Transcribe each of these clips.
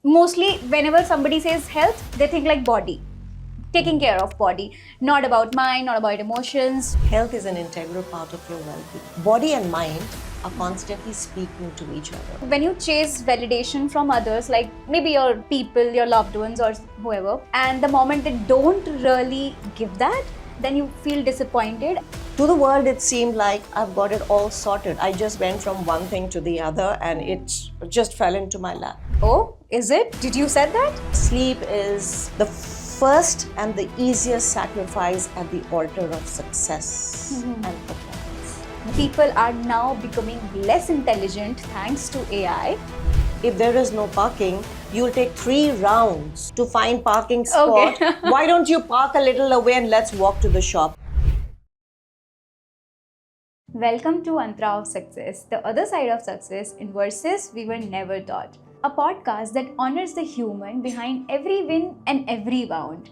Mostly whenever somebody says health, they think like body, taking care of body, not about mind, not about emotions. Health is an integral part of your well-being. Body and mind are constantly speaking to each other. When you chase validation from others, like maybe your people, your loved ones or whoever, and the moment they don't really give that, then you feel disappointed. To the world, it seemed like I've got it all sorted. I just went from one thing to the other and it just fell into my lap. Oh, is it? Did you said that? Sleep is the first and the easiest sacrifice at the altar of success and performance. People are now becoming less intelligent thanks to AI. If there is no parking, you'll take 3 rounds to find parking spot. Okay. Why don't you park a little away and let's walk to the shop? Welcome to Antra of Success, the other side of success in verses we were never taught. A podcast that honors the human behind every win and every bound.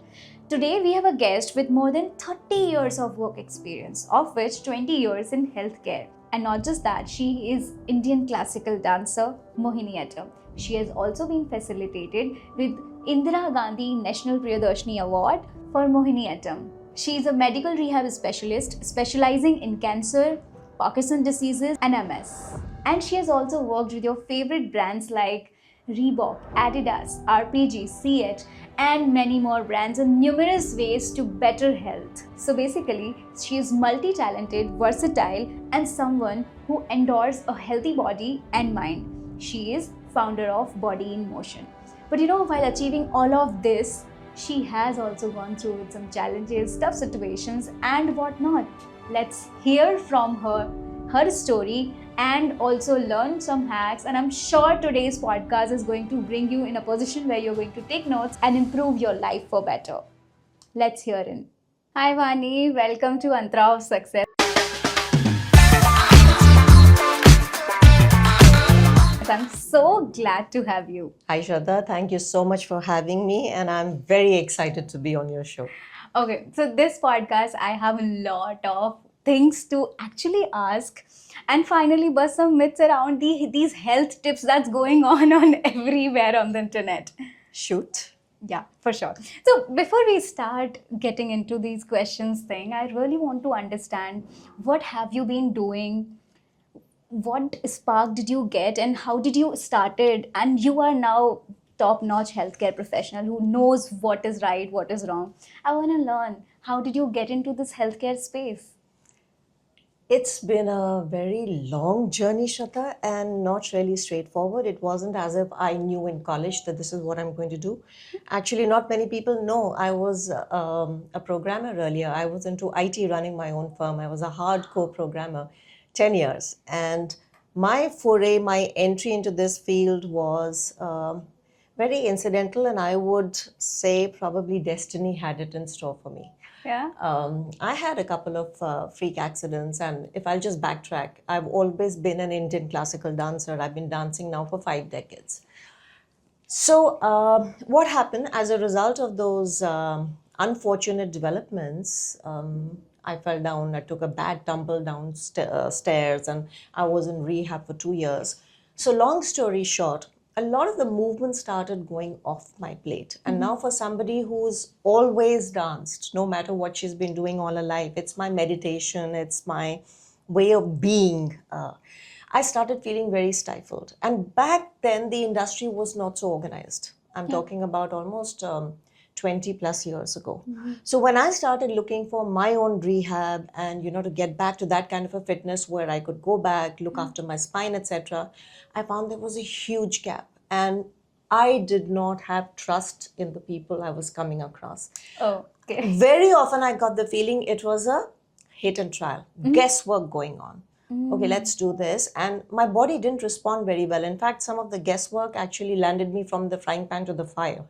Today we have a guest with more than 30 years of work experience, of which 20 years in healthcare. And not just that, she is Indian classical dancer Mohiniyattam. She has also been facilitated with Indira Gandhi National Priyadarshini Award for Mohiniyattam. She is a medical rehab specialist specializing in cancer, Parkinson's diseases and MS. And she has also worked with your favorite brands like Reebok, Adidas, RPG, CH and many more brands in numerous ways to better health. So basically, she is multi-talented, versatile and someone who endorses a healthy body and mind. She is founder of Body in Motion. But while achieving all of this, she has also gone through with some challenges, tough situations and whatnot. Let's hear from her story and also learn some hacks, and I'm sure today's podcast is going to bring you in a position where you're going to take notes and improve your life for better. Let's hear in. Hi Vani, welcome to Antra of Success. I'm so glad to have you. Hi Shraddha, thank you so much for having me and I'm very excited to be on your show. Okay, so this podcast, I have a lot of things to actually ask and finally bust some myths around these health tips that's going on everywhere on the internet. Shoot. Yeah, for sure. So before we start getting into these questions thing, I really want to understand what have you been doing? What spark did you get and how did you started? And you are now top-notch healthcare professional who knows what is right, what is wrong. I want to learn, how did you get into this healthcare space? It's been a very long journey, Shraddha, and not really straightforward. It wasn't as if I knew in college that this is what I'm going to do. Actually, not many people know. I was a programmer earlier. I was into IT, running my own firm. I was a hardcore programmer, 10 years. And my foray, my entry into this field was very incidental, and I would say probably destiny had it in store for me. Yeah. I had a couple of freak accidents, and if I'll just backtrack, I've always been an Indian classical dancer. I've been dancing now for 5 decades. So what happened as a result of those unfortunate developments, I fell down, I took a bad tumble down stairs and I was in rehab for 2 years. So long story short, a lot of the movement started going off my plate. And now for somebody who's always danced, no matter what she's been doing all her life, it's my meditation, it's my way of being. I started feeling very stifled. And back then, the industry was not so organized. I'm talking about almost 20 plus years ago. So when I started looking for my own rehab and, to get back to that kind of a fitness where I could go back, look after my spine, etc., I found there was a huge gap. And I did not have trust in the people I was coming across. Oh, okay. Very often I got the feeling it was a hit and trial, guesswork going on. Okay, let's do this. And my body didn't respond very well. In fact, some of the guesswork actually landed me from the frying pan to the fire.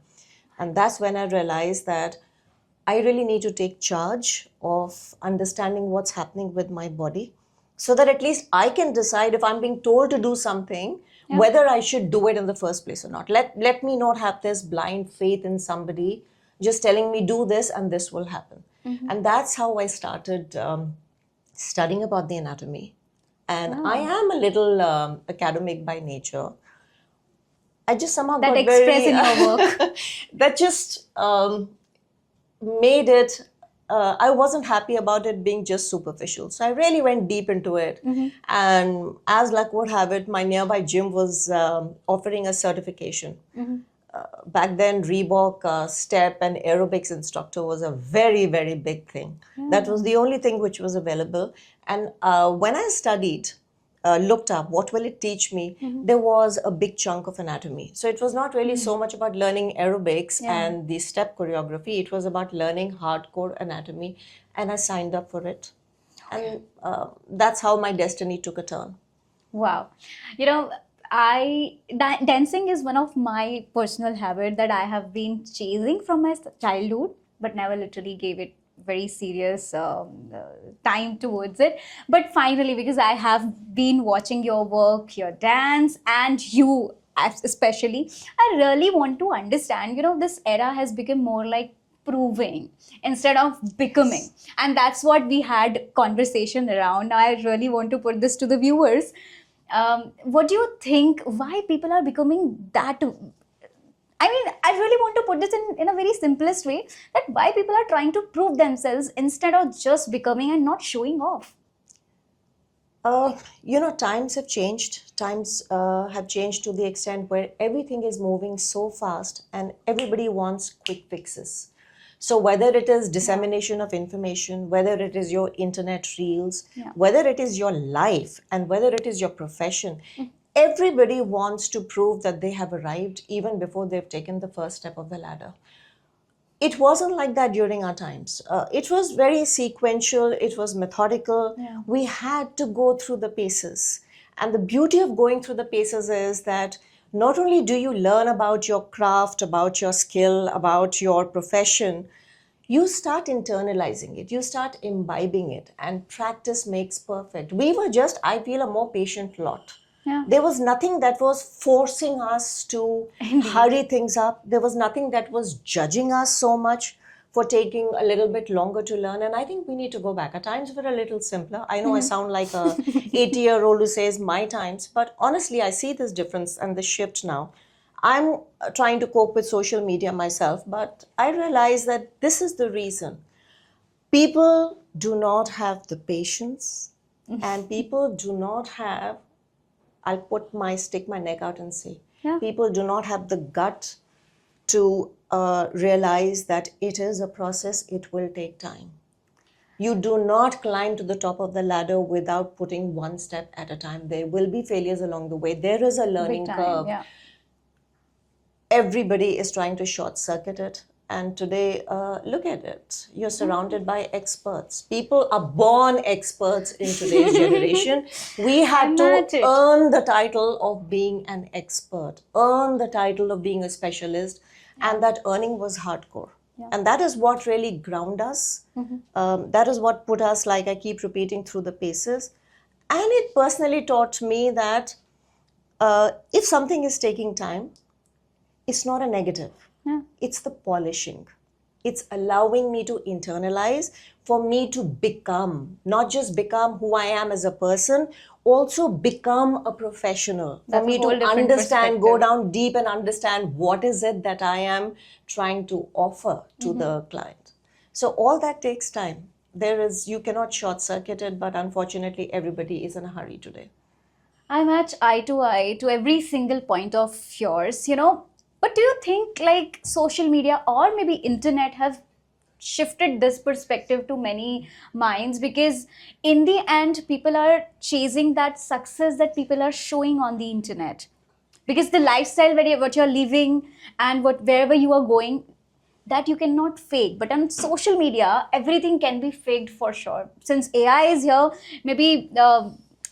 And that's when I realized that I really need to take charge of understanding what's happening with my body so that at least I can decide if I'm being told to do something, whether I should do it in the first place or not. Let me not have this blind faith in somebody just telling me do this and this will happen. And that's how I started studying about the anatomy. And I am a little academic by nature. I just somehow that got express very in your work? that just made it. I wasn't happy about it being just superficial, so I really went deep into it. And as luck would have it, my nearby gym was offering a certification. Back then, Reebok step and aerobics instructor was a very, very big thing. That was the only thing which was available. And when I studied, looked up what will it teach me, there was a big chunk of anatomy. So it was not really so much about learning aerobics and the step choreography. It was about learning hardcore anatomy, and I signed up for it. And that's how my destiny took a turn. Wow. You know, dancing is one of my personal habit that I have been chasing from my childhood, but never literally gave it very serious time towards it. But finally, because I have been watching your work, your dance, and you especially, I really want to understand. You know, this era has become more like proving instead of becoming, and that's what we had conversation around. Now I really want to put this to the viewers. What do you think, why people are becoming that? I mean, I really want to put this in a very simplest way, that why people are trying to prove themselves instead of just becoming and not showing off. Times have changed. Times have changed to the extent where everything is moving so fast and everybody wants quick fixes. So whether it is dissemination of information, whether it is your internet reels, whether it is your life, and whether it is your profession, everybody wants to prove that they have arrived even before they've taken the first step of the ladder. It wasn't like that during our times. It was very sequential, it was methodical. We had to go through the paces. And the beauty of going through the paces is that not only do you learn about your craft, about your skill, about your profession, you start internalizing it, you start imbibing it, and practice makes perfect. We were just, I feel, a more patient lot. There was nothing that was forcing us to hurry things up. There was nothing that was judging us so much for taking a little bit longer to learn. And I think we need to go back. Our times were a little simpler. I know I sound like a 80-year-old who says my times, but honestly, I see this difference and the shift now. I'm trying to cope with social media myself, but I realize that this is the reason. People do not have the patience, and people do not have, I'll stick my neck out and say, people do not have the gut to realize that it is a process, it will take time. You do not climb to the top of the ladder without putting one step at a time. There will be failures along the way. There is a learning curve. Everybody is trying to short circuit it. And today, look at it. You're surrounded by experts. People are born experts in today's generation. We had to earn the title of being an expert, earn the title of being a specialist, and that earning was hardcore. And that is what really ground us. That is what put us, like I keep repeating, through the paces. And it personally taught me that if something is taking time, it's not a negative. It's the polishing. It's allowing me to internalize, for me to become, not just become who I am as a person, also become a professional. For me to understand, go down deep and understand what is it that I am trying to offer to the client. So all that takes time. You cannot short circuit it, but unfortunately everybody is in a hurry today. I'm at eye to every single point of yours, But do you think like social media or maybe internet have shifted this perspective to many minds? Because in the end, people are chasing that success that people are showing on the internet. Because the lifestyle, what you're living and wherever you are going, that you cannot fake. But on social media, everything can be faked for sure. Since AI is here, maybe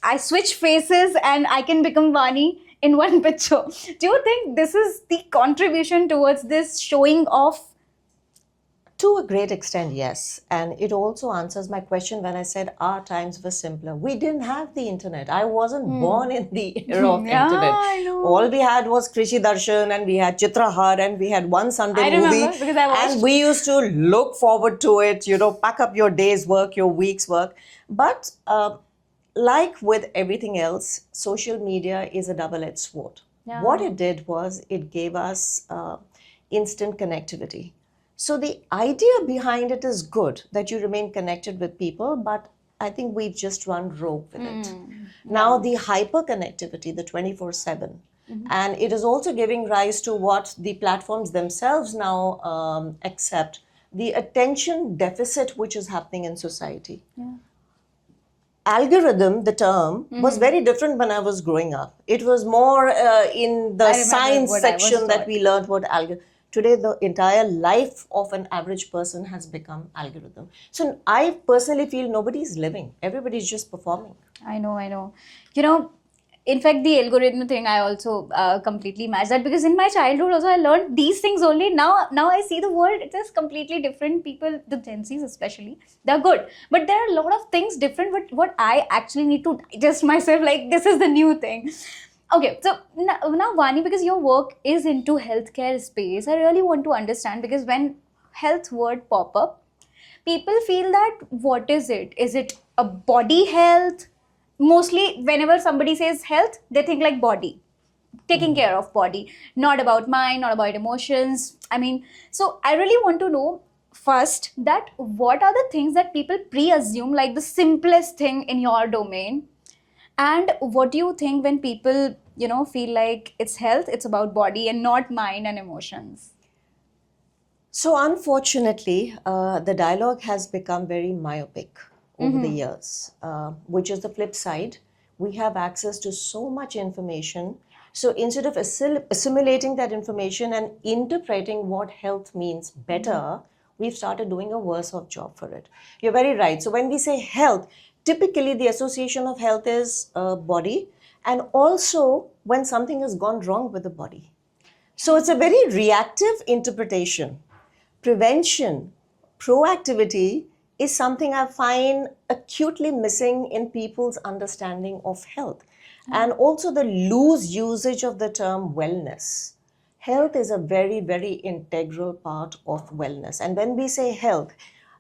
I switch faces and I can become Vani in one picture. Do you think this is the contribution towards this showing off? To a great extent, yes. And it also answers my question when I said our times were simpler. We didn't have the internet. I wasn't born in the era of internet. I know. All we had was Krishi Darshan, and we had Chitrahar, and we had one Sunday movie. Remember, because I watched. And we used to look forward to it, pack up your day's work, your week's work. But like with everything else, social media is a double-edged sword. Yeah. What it did was it gave us instant connectivity. So the idea behind it is good, that you remain connected with people, but I think we've just run rogue with it. Now the hyper connectivity, the 24/7, and it is also giving rise to what the platforms themselves now accept, the attention deficit which is happening in society. Algorithm, the term, was very different when I was growing up. It was more in the I remember science what I was section that taught. we learned what algorithm. Today, the entire life of an average person has become algorithm. So I personally feel nobody is living. Everybody's just performing. I know. You know, in fact, the algorithm thing, I also completely match that, because in my childhood also I learned these things only. Now I see the world, it is completely different. People, the Gen Zs especially, they're good. But there are a lot of things different, but what I actually need to digest myself, like this is the new thing. Okay, so now Vani, because your work is into healthcare space, I really want to understand, because when health word pop up, people feel that what is it? Is it a body health? Mostly whenever somebody says health, they think like body, taking care of body, not about mind, not about emotions. I mean, so I really want to know first that what are the things that people pre-assume, like the simplest thing in your domain, and what do you think when people, feel like it's health, it's about body and not mind and emotions? So, unfortunately, the dialogue has become very myopic over the years, which is the flip side. We have access to so much information. So, instead of assimilating that information and interpreting what health means better, we've started doing a worse off job for it. You're very right. So, when we say health, typically the association of health is body, and also when something has gone wrong with the body. So, it's a very reactive interpretation. Prevention, proactivity is something I find acutely missing in people's understanding of health. And also the loose usage of the term wellness. Health is a very, very integral part of wellness. And when we say health,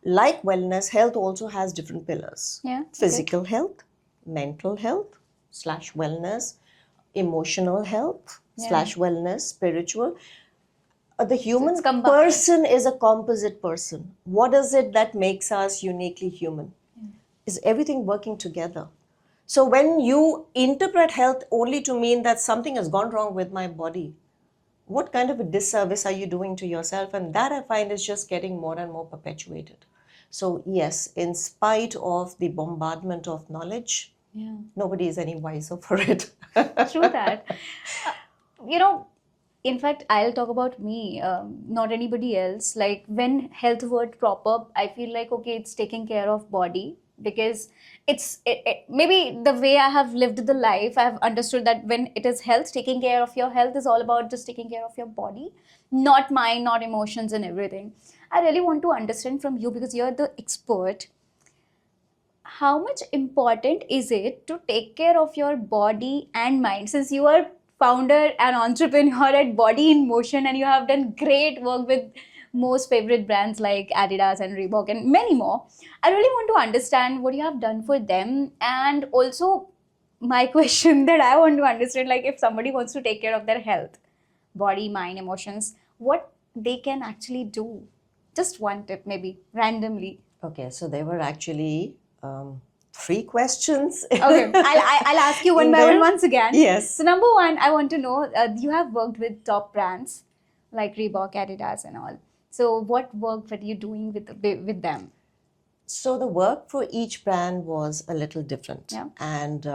like wellness, health also has different pillars. Yeah, okay. Physical health, mental health slash wellness, emotional health slash wellness, spiritual. The human person is a composite person. What is it that makes us uniquely human? Is everything working together? So when you interpret health only to mean that something has gone wrong with my body, what kind of a disservice are you doing to yourself? And that I find is just getting more and more perpetuated. So yes, in spite of the bombardment of knowledge, nobody is any wiser for it. True that. You know, in fact, I'll talk about me, not anybody else. Like when health word prop up, I feel like, okay, it's taking care of body, because maybe the way I have lived the life, I've understood that when it is health, taking care of your health is all about just taking care of your body, not mind, not emotions and everything. I really want to understand from you, because you're the expert, how much important is it to take care of your body and mind, since you are founder and entrepreneur at Body in Motion, and you have done great work with most favorite brands like Adidas and Reebok and many more. I really want to understand what you have done for them, and also my question that I want to understand, like if somebody wants to take care of their health, body, mind, emotions, what they can actually do. Just one tip, maybe randomly. Okay, so there were actually 3 questions. Okay, I'll ask you one by one once again. Yes. So number one, I want to know, you have worked with top brands like Reebok, Adidas and all. So what work were you doing with them? So the work for each brand was a little different, and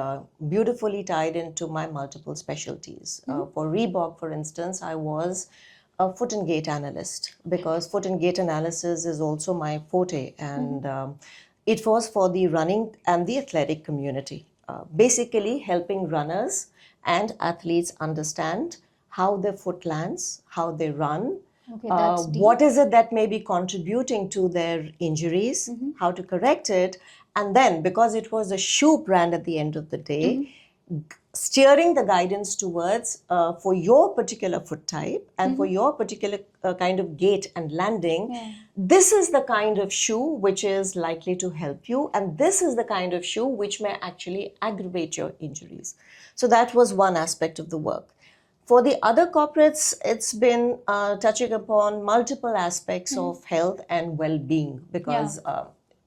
beautifully tied into my multiple specialties. For Reebok, for instance, I was a foot and gait analyst, because foot and gait analysis is also my forte, and it was for the running and the athletic community, basically helping runners and athletes understand how their foot lands, how they run, what is it that may be contributing to their injuries, how to correct it, and then, because it was a shoe brand at the end of the day, steering the guidance towards for your particular foot type and for your particular kind of gait and landing, this is the kind of shoe which is likely to help you, and this is the kind of shoe which may actually aggravate your injuries. So that was one aspect of the work. For the other corporates, it's been touching upon multiple aspects of health and well-being, because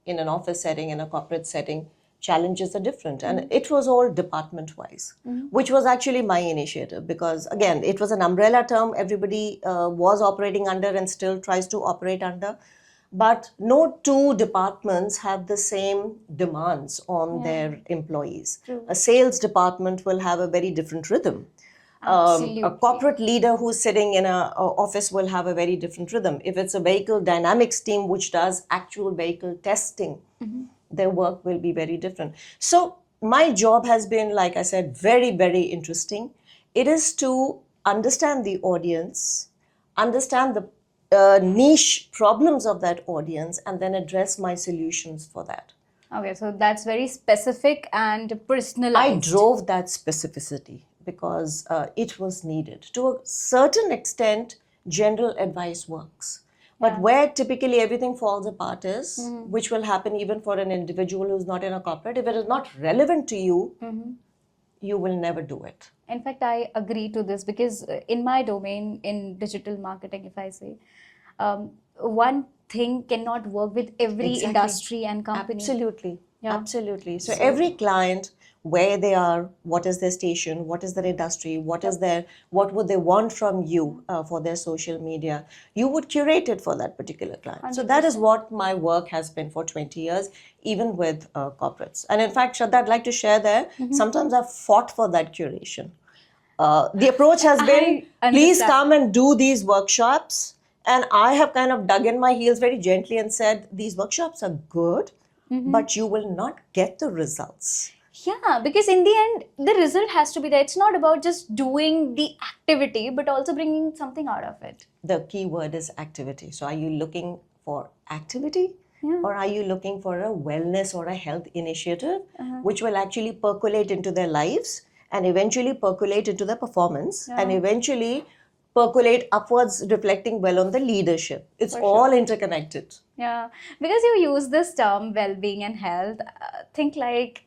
in an office setting, in a corporate setting, challenges are different. And it was all department-wise, which was actually my initiative, because again, it was an umbrella term everybody was operating under and still tries to operate under. But no two departments have the same demands on their employees. True. A sales department will have a very different rhythm. Absolutely. A corporate leader who's sitting in a office will have a very different rhythm. If it's a vehicle dynamics team which does actual vehicle testing, their work will be very different. So my job has been, like I said, very, very interesting. It is to understand the audience, understand the niche problems of that audience, and then address my solutions for that. Okay, so that's very specific and I personalized. drove that specificity because it was needed. To a certain extent, general advice works. But where typically everything falls apart is, which will happen even for an individual who's not in a corporate, if it is not relevant to you, you will never do it. In fact, I agree to this because in my domain, in digital marketing, if I say, one thing cannot work with every Exactly. industry and company. Absolutely. Yeah. Absolutely. So every client, where they are, what is their station, what is their industry, what would they want from you for their social media, you would curate it for that particular client. So that is what my work has been for 20 years, even with corporates. And in fact, Shraddha, I'd like to share there, sometimes I've fought for that curation. The approach has been, please come and do these workshops. And I have kind of dug in my heels very gently and said, these workshops are good, but you will not get the results. Yeah, because in the end, the result has to be there. It's not about just doing the activity, but also bringing something out of it. The key word is activity. So are you looking for activity? Or are you looking for a wellness or a health initiative, which will actually percolate into their lives and eventually percolate into their performance and eventually percolate upwards, reflecting well on the leadership? It's all interconnected. Yeah, because you use this term well-being and health, think like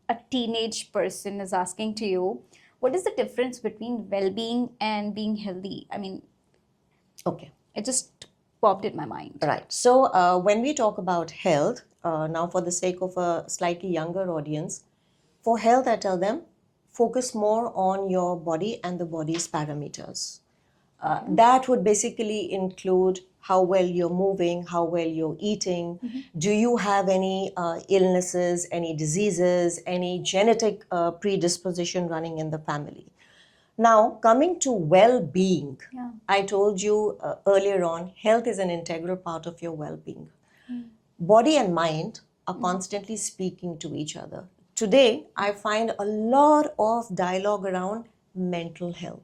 a teenage person is asking to you, what is the difference between well-being and being healthy? I mean, Okay. it just popped in my mind. Right. So when we talk about health, now for the sake of a slightly younger audience, for health, I tell them, focus more on your body and the body's parameters. That would basically include how well you're moving, how well you're eating. Do you have any illnesses, any diseases, any genetic predisposition running in the family? Now, coming to well-being, I told you earlier on, health is an integral part of your well-being. Body and mind are constantly speaking to each other. Today, I find a lot of dialogue around mental health.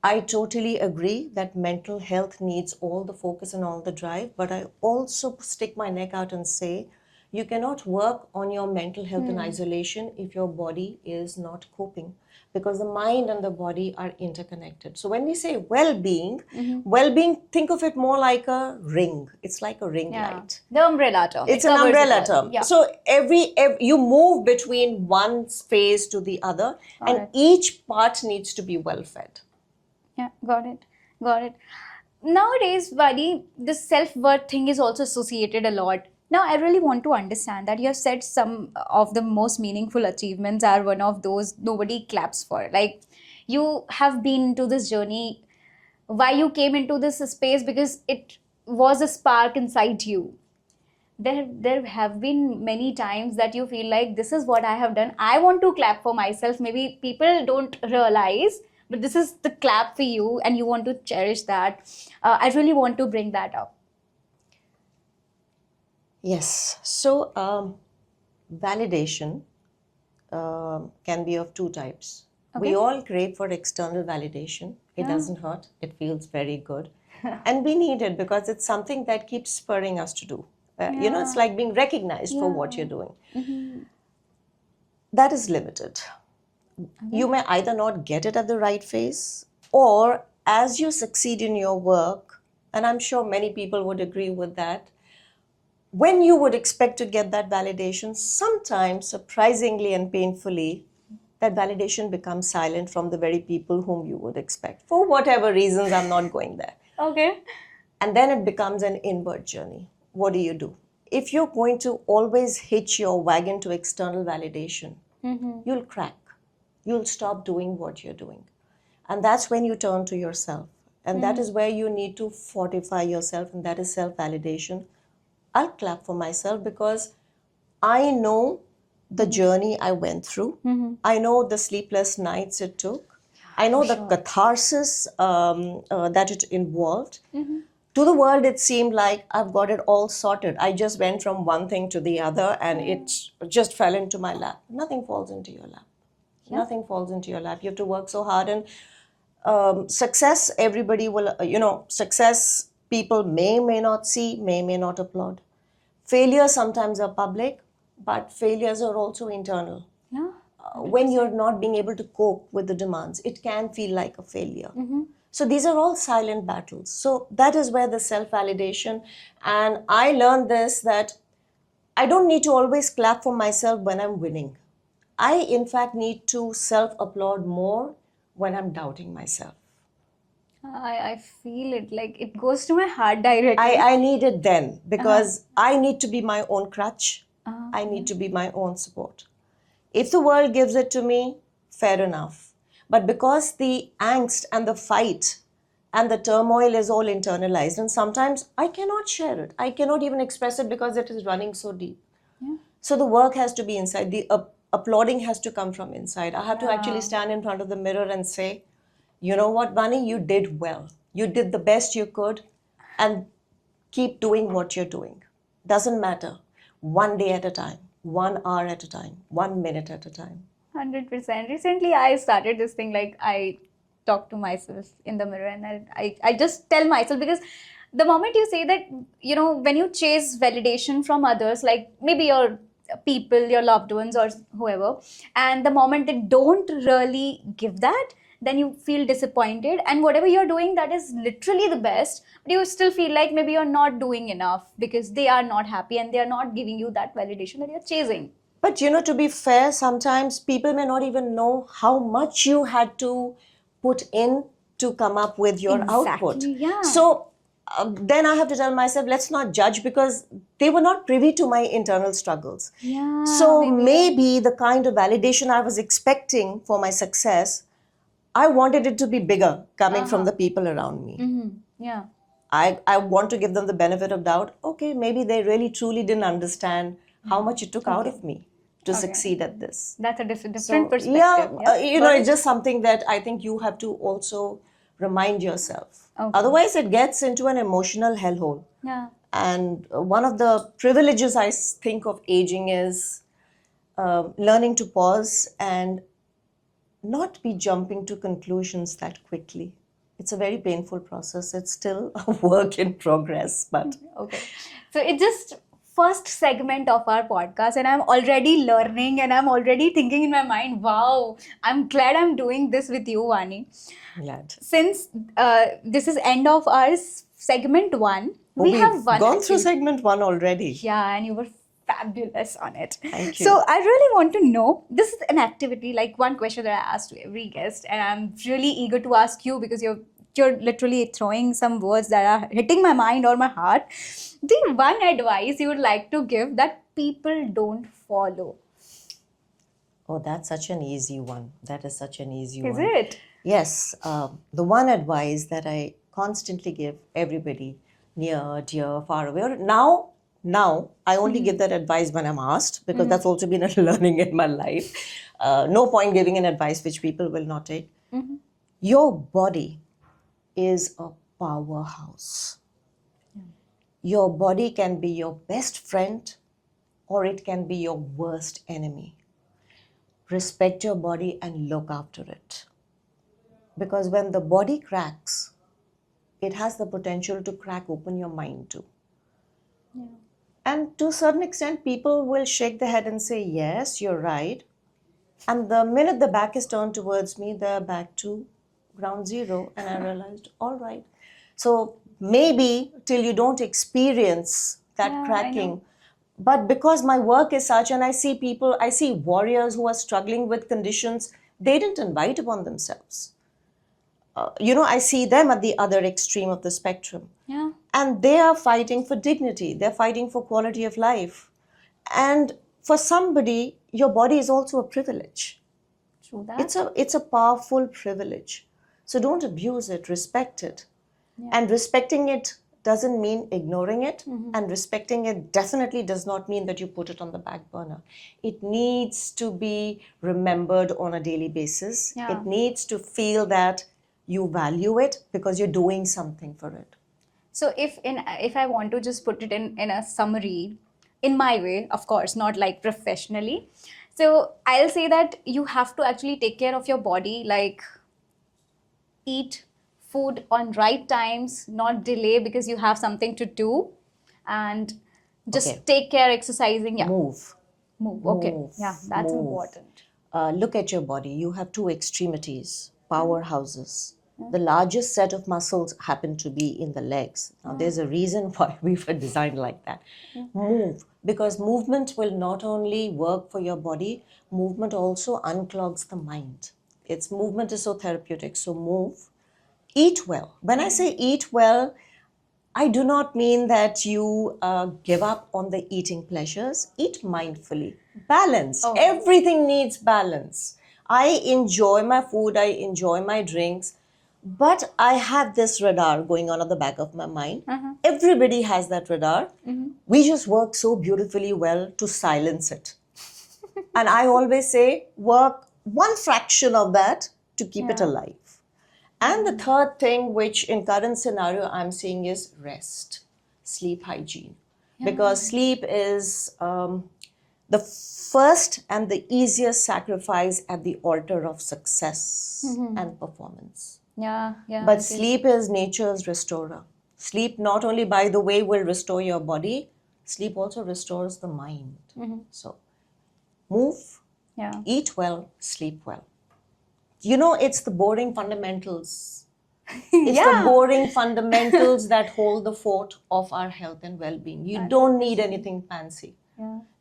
I totally agree that mental health needs all the focus and all the drive, but I also stick my neck out and say, you cannot work on your mental health in isolation if your body is not coping, because the mind and the body are interconnected. So when we say well-being, well-being, think of it more like a ring. It's like a ring light. The umbrella term. It's an umbrella term. Yeah. So every you move between one phase to the other, and each part needs to be well fed. Yeah, got it. Nowadays, Vani, the self-worth thing is also associated a lot. Now, I really want to understand that you have said some of the most meaningful achievements are one of those nobody claps for. Like, you have been into this journey, why you came into this space, because it was a spark inside you. There have been many times that you feel like this is what I have done. I want to clap for myself. Maybe people don't realize, but this is the clap for you and you want to cherish that. I really want to bring that up. Yes. So validation can be of two types. We all crave for external validation. It doesn't hurt. It feels very good. And we need it because it's something that keeps spurring us to do. You know, it's like being recognized for what you're doing. That is limited. You may either not get it at the right phase, or as you succeed in your work, and I'm sure many people would agree with that, when you would expect to get that validation, sometimes surprisingly and painfully, that validation becomes silent from the very people whom you would expect. For whatever reasons, I'm not going there. Okay. And then it becomes an inward journey. What do? If you're going to always hitch your wagon to external validation, you'll crack. You'll stop doing what you're doing. And that's when you turn to yourself. And that is where you need to fortify yourself, and that is self-validation. I'll clap for myself because I know the journey I went through. I know the sleepless nights it took. I know the catharsis that it involved. To the world, it seemed like I've got it all sorted. I just went from one thing to the other and it just fell into my lap. Nothing falls into your lap. Nothing falls into your lap. You have to work so hard. And success, everybody will, success people may not see, may not applaud. Failures sometimes are public, but failures are also internal. Yeah. When you're not being able to cope with the demands, it can feel like a failure. So these are all silent battles. So that is where the self-validation, and I learned this, that I don't need to always clap for myself when I'm winning. I, in fact, need to self-applaud more when I'm doubting myself. I feel it, like it goes to my heart directly. I need it then, because I need to be my own crutch. I need to be my own support. If the world gives it to me, fair enough. But because the angst and the fight and the turmoil is all internalized, and sometimes I cannot share it. I cannot even express it because it is running so deep. Yeah. So the work has to be inside. The applauding has to come from inside. I have to actually stand in front of the mirror and say, you know what, Vani, you did well. You did the best you could, and keep doing what you're doing. Doesn't matter. One day at a time, 1 hour at a time, 1 minute at a time. 100%. Recently, I started this thing, like I talk to myself in the mirror, and I just tell myself, because the moment you say that, when you chase validation from others, like maybe your people, your loved ones or whoever, and the moment they don't really give that, then you feel disappointed, and whatever you're doing, that is literally the best, but you still feel like maybe you're not doing enough because they are not happy and they are not giving you that validation that you're chasing. But to be fair, sometimes people may not even know how much you had to put in to come up with your output. Yeah. So then I have to tell myself, let's not judge, because they were not privy to my internal struggles. Yeah. So maybe the kind of validation I was expecting for my success, I wanted it to be bigger coming from the people around me. Yeah. I want to give them the benefit of doubt. Okay, maybe they really truly didn't understand how much it took out of me to succeed at this. That's a different perspective. Yeah, it's just something that I think you have to also remind yourself. Otherwise, it gets into an emotional hellhole. Yeah. And one of the privileges I think of aging is learning to pause and not be jumping to conclusions that quickly. It's a very painful process. It's still a work in progress, but... Okay. So it's just first segment of our podcast, and I'm already learning, and I'm already thinking in my mind, wow, I'm glad I'm doing this with you, Vani. Glad. Since this is end of our segment 1, we've gone through segment 1 already. Yeah, and you were fabulous on it. Thank you. So I really want to know, this is an activity, like one question that I ask to every guest, and I'm really eager to ask you, because you're literally throwing some words that are hitting my mind or my heart. The one advice you would like to give that people don't follow? Oh, that's such an easy one. That is such an easy Is one. it? Yes. The one advice that I constantly give everybody, near, dear, far away, or now I only give that advice when I'm asked, because that's also been a learning in my life. No point giving an advice which people will not take. Your body is a powerhouse. Your body can be your best friend, or it can be your worst enemy. Respect your body and look after it. Because when the body cracks, it has the potential to crack open your mind too. Yeah. And to a certain extent, people will shake their head and say, yes, you're right. And the minute the back is turned towards me, they're back to ground zero. And I realized, all right. So maybe till you don't experience that cracking, But because my work is such, and I see people, I see warriors who are struggling with conditions they didn't invite upon themselves. I see them at the other extreme of the spectrum. Yeah. And they are fighting for dignity. They're fighting for quality of life. And for somebody, your body is also a privilege. True that. It's a powerful privilege. So don't abuse it, respect it. Yeah. And respecting it doesn't mean ignoring it. And respecting it definitely does not mean that you put it on the back burner. It needs to be remembered on a daily basis. Yeah. It needs to feel that you value it because you're doing something for it. So if I want to just put it in a summary, in my way, of course, not like professionally. So I'll say that you have to actually take care of your body, like eat food on right times, not delay because you have something to do, and just take care, exercising. Yeah. Move. Okay. Yeah, that's important. Look at your body. You have two extremities, powerhouses. The largest set of muscles happen to be in the legs. Now, there's a reason why we were designed like that. Move, because movement will not only work for your body, movement also unclogs the mind. Movement is so therapeutic, so move. Eat well. When I say eat well, I do not mean that you give up on the eating pleasures. Eat mindfully. Balance. Everything needs balance. I enjoy my food, I enjoy my drinks, but I have this radar going on at the back of my mind. Everybody has that radar. We just work so beautifully well to silence it. And I always say, work one fraction of that to keep it alive. And the third thing, which in current scenario I'm seeing, is rest, sleep hygiene. Because sleep is the first and the easiest sacrifice at the altar of success and performance. Yeah. But sleep is nature's restorer. Sleep not only, by the way, will restore your body, sleep also restores the mind. So move, eat well, sleep well. It's the boring fundamentals. It's the boring fundamentals that hold the fort of our health and well-being. You don't need anything fancy.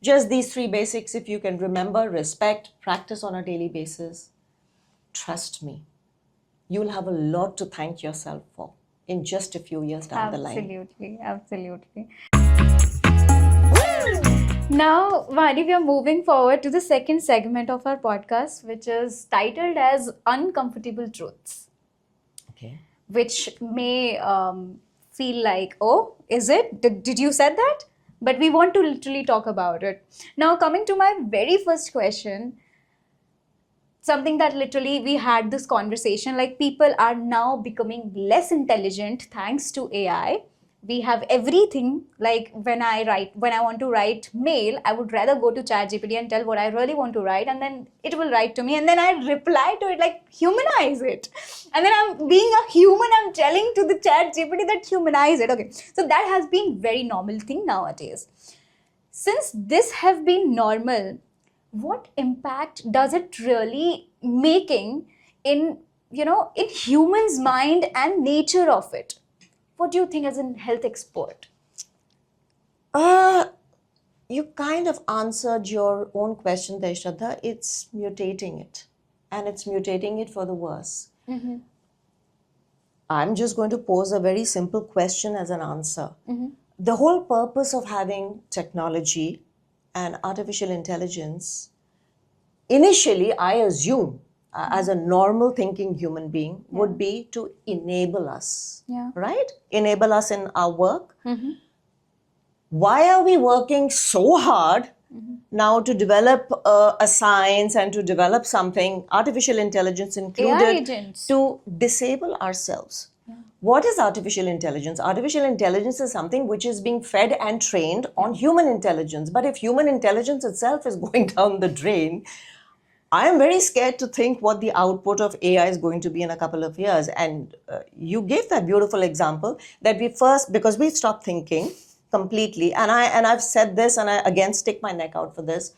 Just these three basics, if you can remember, respect, practice on a daily basis, trust me, you'll have a lot to thank yourself for in just a few years down the line. Absolutely. Now, Vani, we are moving forward to the second segment of our podcast, which is titled as Uncomfortable Truths. Okay. Which may feel like, oh, is it? Did you said that? But we want to literally talk about it. Now, coming to my very first question, something that literally we had this conversation, like people are now becoming less intelligent thanks to AI. We have everything, like when I want to write mail, I would rather go to ChatGPT and tell what I really want to write, and then it will write to me, and then I reply to it, like humanize it. And then I'm being a human, I'm telling to the ChatGPT that humanize it. Okay, so that has been very normal thing nowadays. Since this have been normal, what impact does it really making in humans' mind and nature of it? What do you think as a health expert? You kind of answered your own question there, Shraddha. It's mutating it. And it's mutating it for the worse. I'm just going to pose a very simple question as an answer. The whole purpose of having technology and artificial intelligence, initially, I assume, as a normal thinking human being, would be to enable us, right? Enable us in our work. Why are we working so hard now to develop a science and to develop something, artificial intelligence included, to disable ourselves? What is artificial intelligence? Artificial intelligence is something which is being fed and trained on human intelligence. But if human intelligence itself is going down the drain, I am very scared to think what the output of AI is going to be in a couple of years. And you gave that beautiful example that because we've stopped thinking completely. And I've said this, and I again stick my neck out for this.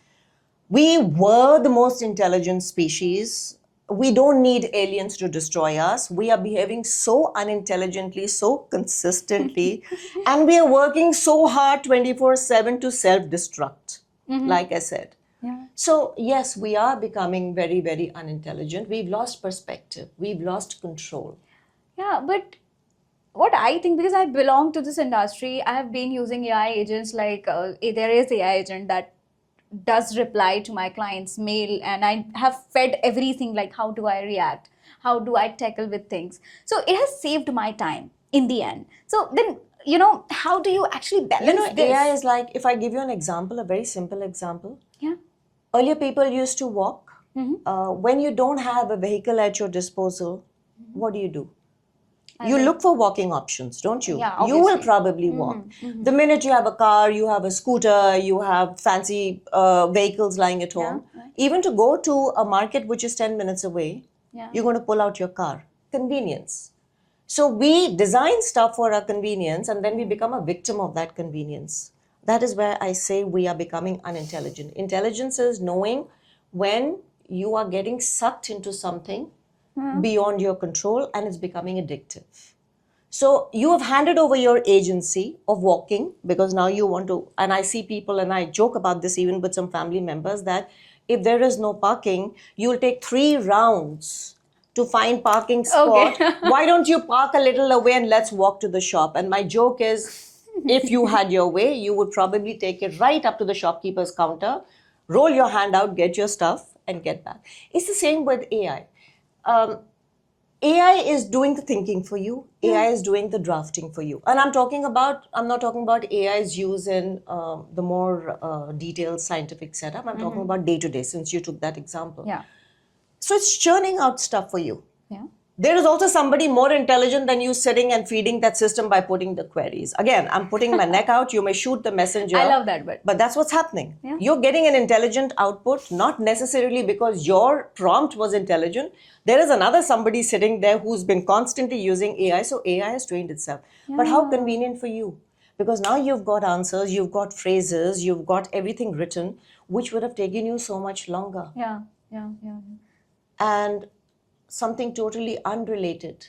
We were the most intelligent species we don't need aliens to destroy us. We are behaving so unintelligently, so consistently, and we are working so hard 24/7 to self-destruct, like I said. Yeah. So, yes, we are becoming very, very unintelligent. We've lost perspective. We've lost control. Yeah, but what I think, because I belong to this industry, I have been using AI agents like there is AI agent that does reply to my client's mail, and I have fed everything like how do I react, how do I tackle with things. So it has saved my time in the end. So then, how do you actually balance this? AI is like, if I give you an example, a very simple example. Yeah. Earlier, people used to walk. When you don't have a vehicle at your disposal, what do? You look for walking options, don't you? Yeah, you will obviously. probably walk. The minute you have a car, you have a scooter, you have fancy vehicles lying at home. Yeah. Even to go to a market which is 10 minutes away, Yeah. you're going to pull out your car. Convenience. So we design stuff for our convenience, and then we become a victim of that convenience. That is where I say we are becoming unintelligent. Intelligence is knowing when you are getting sucked into something beyond your control and it's becoming addictive. So you have handed over your agency of walking because now you want to, and I see people, and I joke about this even with some family members, that if there is no parking, you'll take 3 rounds to find parking spot. Okay. Why don't you park a little away and let's walk to the shop? And my joke is, if you had your way, you would probably take it right up to the shopkeeper's counter, roll your hand out, get your stuff, and get back. It's the same with AI. AI is doing the thinking for you. AI is doing the drafting for you. And I'm not talking about AI's use in the more detailed scientific setup. I'm talking about day to day, since you took that example. Yeah. So it's churning out stuff for you. Yeah. There is also somebody more intelligent than you sitting and feeding that system by putting the queries. Again, I'm putting my neck out. You may shoot the messenger. I love that, but that's what's happening. Yeah. You're getting an intelligent output, not necessarily because your prompt was intelligent. There is another somebody sitting there who's been constantly using AI. So AI has trained itself. Yeah. But how convenient for you? Because now you've got answers, you've got phrases, you've got everything written, which would have taken you so much longer. Yeah. Yeah. Yeah. And something totally unrelated.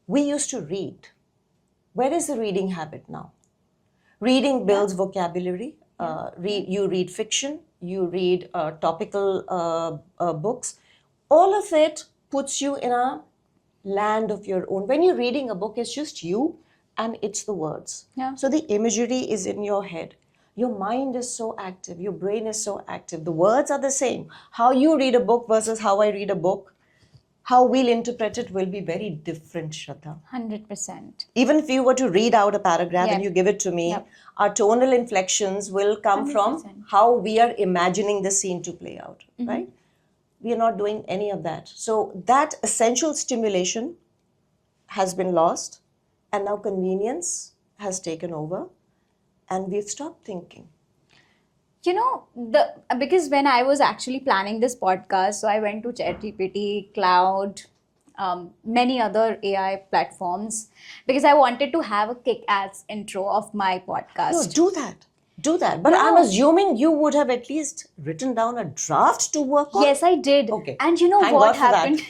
We used to read. Where is the reading habit now? Reading builds vocabulary. You read fiction, you read topical books. All of it puts you in a land of your own. When you're reading a book, it's just you and it's the words. Yeah. So the imagery is in your head. Your mind is so active. Your brain is so active. The words are the same. How you read a book versus how I read a book, how we'll interpret it will be very different, Shraddha. 100%. Even if you were to read out a paragraph and you give it to me, our tonal inflections will come 100%. From how we are imagining the scene to play out, right? We are not doing any of that. So that essential stimulation has been lost, and now convenience has taken over, and we've stopped thinking. Because when I was actually planning this podcast, so I went to ChatGPT, Cloud, many other AI platforms, because I wanted to have a kick-ass intro of my podcast. No, do that. But I'm assuming you would have at least written down a draft to work on. Yes, I did. Okay. And you know Thank what God for happened?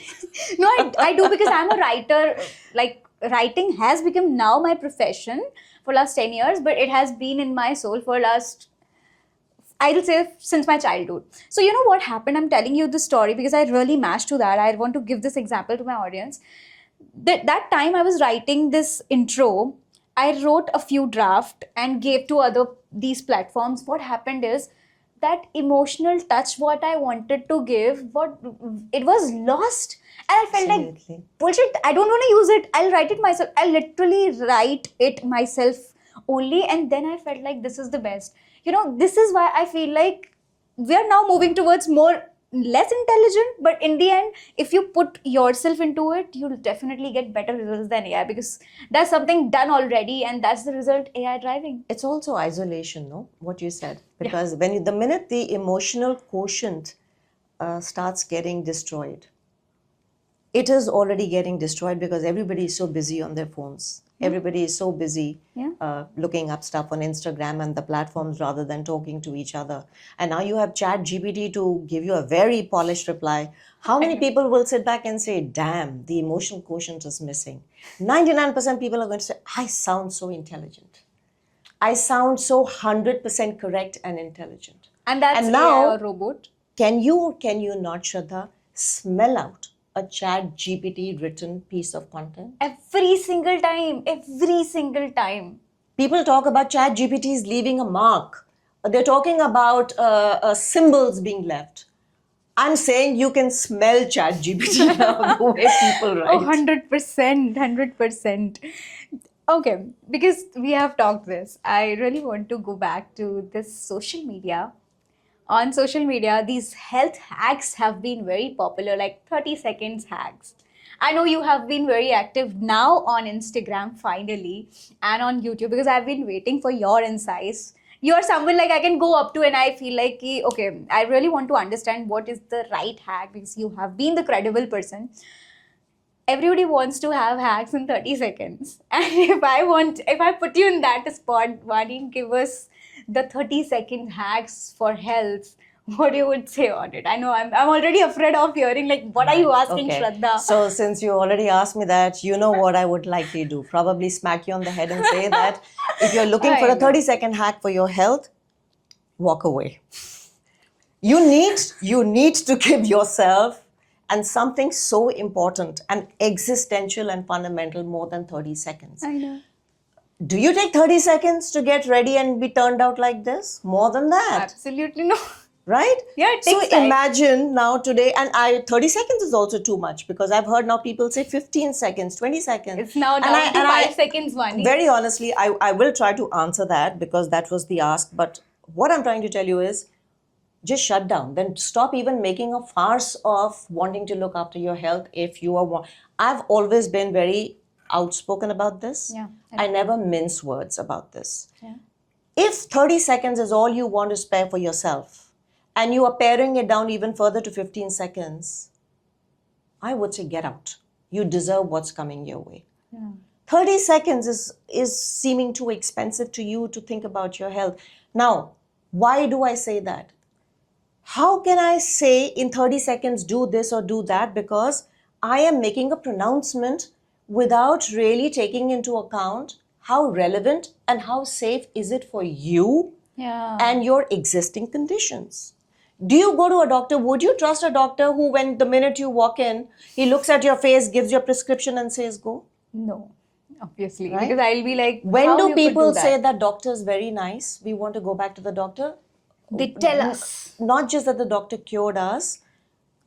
No, I do, because I'm a writer. Like, writing has become now my profession for last 10 years, but it has been in my soul for last, I'll say, since my childhood. So you know what happened? I'm telling you the story because I really matched to that. I want to give this example to my audience. That time I was writing this intro, I wrote a few drafts and gave to these platforms. What happened is that emotional touch, what I wanted to give, it was lost. And I felt like, bullshit, I don't want to use it. I'll write it myself. I'll literally write it myself only. And then I felt like this is the best. This is why I feel like we are now moving towards less intelligent, but in the end, if you put yourself into it, you'll definitely get better results than AI, because that's something done already, and that's the result AI driving. It's also isolation, no? What you said. Because the minute the emotional quotient starts getting destroyed, it is already getting destroyed because everybody is so busy on their phones. Everybody is so busy looking up stuff on Instagram and the platforms rather than talking to each other. And now you have Chat GPT to give you a very polished reply. How many people will sit back and say, damn, the emotional quotient is missing? 99% people are going to say, I sound so intelligent. I sound so 100% correct and intelligent. And that's now, a robot. Can you not, Shraddha, smell out a Chat GPT written piece of content? Every single time. Every single time. People talk about Chat GPTs leaving a mark. They're talking about symbols being left. I'm saying you can smell Chat GPT now, the way people write. Oh, 100%. 100%. Okay, because we have talked this, I really want to go back to this social media. On social media, these health hacks have been very popular, like 30 seconds hacks. I know you have been very active now on Instagram finally and on YouTube because I've been waiting for your insights. You're someone like I can go up to and I feel like, okay, I really want to understand what is the right hack because you have been the credible person. Everybody wants to have hacks in 30 seconds. And if I put you in that spot, Vani, give us the 30-second hacks for health, what you would say on it? I know I'm already afraid of hearing, like, what are you asking, Shraddha? So since you already asked me that, you know what I would likely do. Probably smack you on the head and say that if you're looking for a 30-second hack for your health, walk away. You need to give yourself and something so important and existential and fundamental more than 30 seconds. I know. Do you take 30 seconds to get ready and be turned out like this? More than that. Absolutely no. Right? Yeah, it takes so time. Imagine now today, and 30 seconds is also too much because I've heard now people say 15 seconds, 20 seconds. It's now down to 5 seconds, Vani. Very honestly, I will try to answer that because that was the ask. But what I'm trying to tell you is, just shut down. Then stop even making a farce of wanting to look after your health if you are... I've always been very outspoken about this. Yeah. I never mince words about this. Yeah. If 30 seconds is all you want to spare for yourself and you are paring it down even further to 15 seconds, I would say get out. You deserve what's coming your way. Yeah. 30 seconds is seeming too expensive to you to think about your health. Now, why do I say that? How can I say in 30 seconds do this or do that? Because I am making a pronouncement without really taking into account how relevant and how safe is it for you and your existing conditions. Do you go to a doctor? Would you trust a doctor who, when the minute you walk in, he looks at your face, gives you a prescription and says, go? No, obviously. Right? Because I'll be like, when do people say that doctor is very nice, we want to go back to the doctor? They tell us. Not just that the doctor cured us.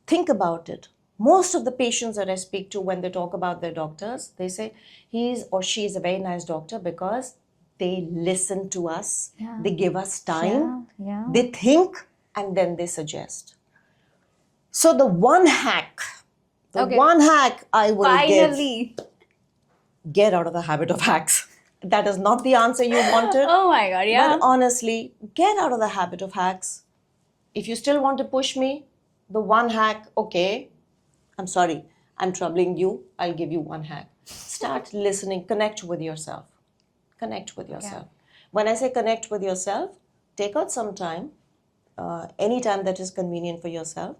Think about it. Most of the patients that I speak to when they talk about their doctors, they say he or she is a very nice doctor because they listen to us, they give us time, they think, and then they suggest. So the one hack I will give, get out of the habit of hacks. That is not the answer you wanted. Oh my God, yeah. But honestly, get out of the habit of hacks. If you still want to push me, the one hack, okay, I'm sorry, I'm troubling you, I'll give you one hack. Start listening, connect with yourself. Connect with yourself. Yeah. When I say connect with yourself, take out some time, any time that is convenient for yourself.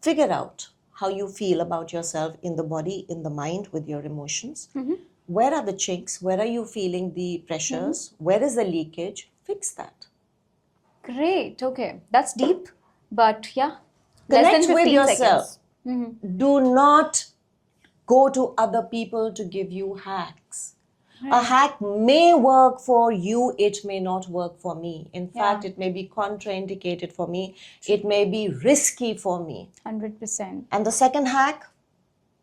Figure out how you feel about yourself in the body, in the mind, with your emotions. Where are the chinks? Where are you feeling the pressures? Where is the leakage? Fix that. Great. Okay. That's deep. But yeah. Connect with yourself. Do not go to other people to give you hacks. A hack may work for you. It may not work for me. In fact, it may be contraindicated for me. It may be risky for me. 100%. And the second hack,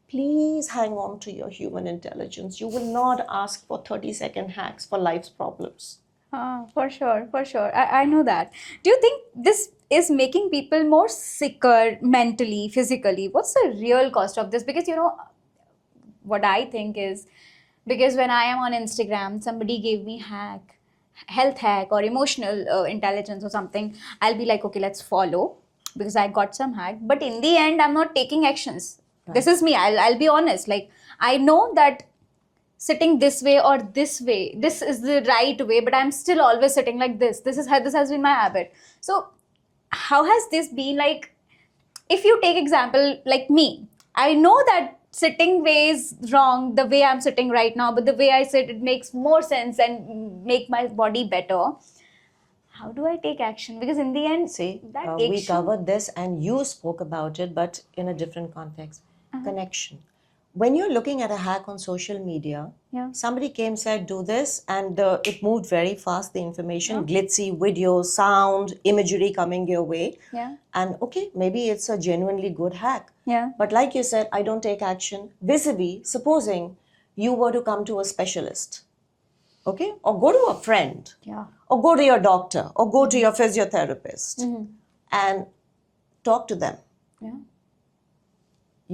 please hang on to your human intelligence. You will not ask for 30-second hacks for life's problems. For sure, for sure. I know that. Do you think this is making people more sicker mentally, physically? What's the real cost of this? Because, what I think is, because when I am on Instagram, somebody gave me health hack or emotional intelligence or something, I'll be like, okay, let's follow because I got some hack. But in the end, I'm not taking actions. This is me. I'll be honest. Like, I know that sitting this way or this way, this is the right way, but I'm still always sitting like this. This has been my habit. So how has this been? Like, if you take example like me, I know that sitting way is wrong, the way I'm sitting right now, but the way I sit, it makes more sense and make my body better. How do I take action? Because in the end, See, that we action, covered this and you spoke about it, but in a different context. Connection. When you're looking at a hack on social media, somebody came, said, do this, and it moved very fast, the information, glitzy video, sound, imagery coming your way. Yeah. And okay, maybe it's a genuinely good hack. Yeah. But like you said, I don't take action. Vis-a-vis, supposing you were to come to a specialist, okay, or go to a friend, or go to your doctor, or go to your physiotherapist, and talk to them. Yeah.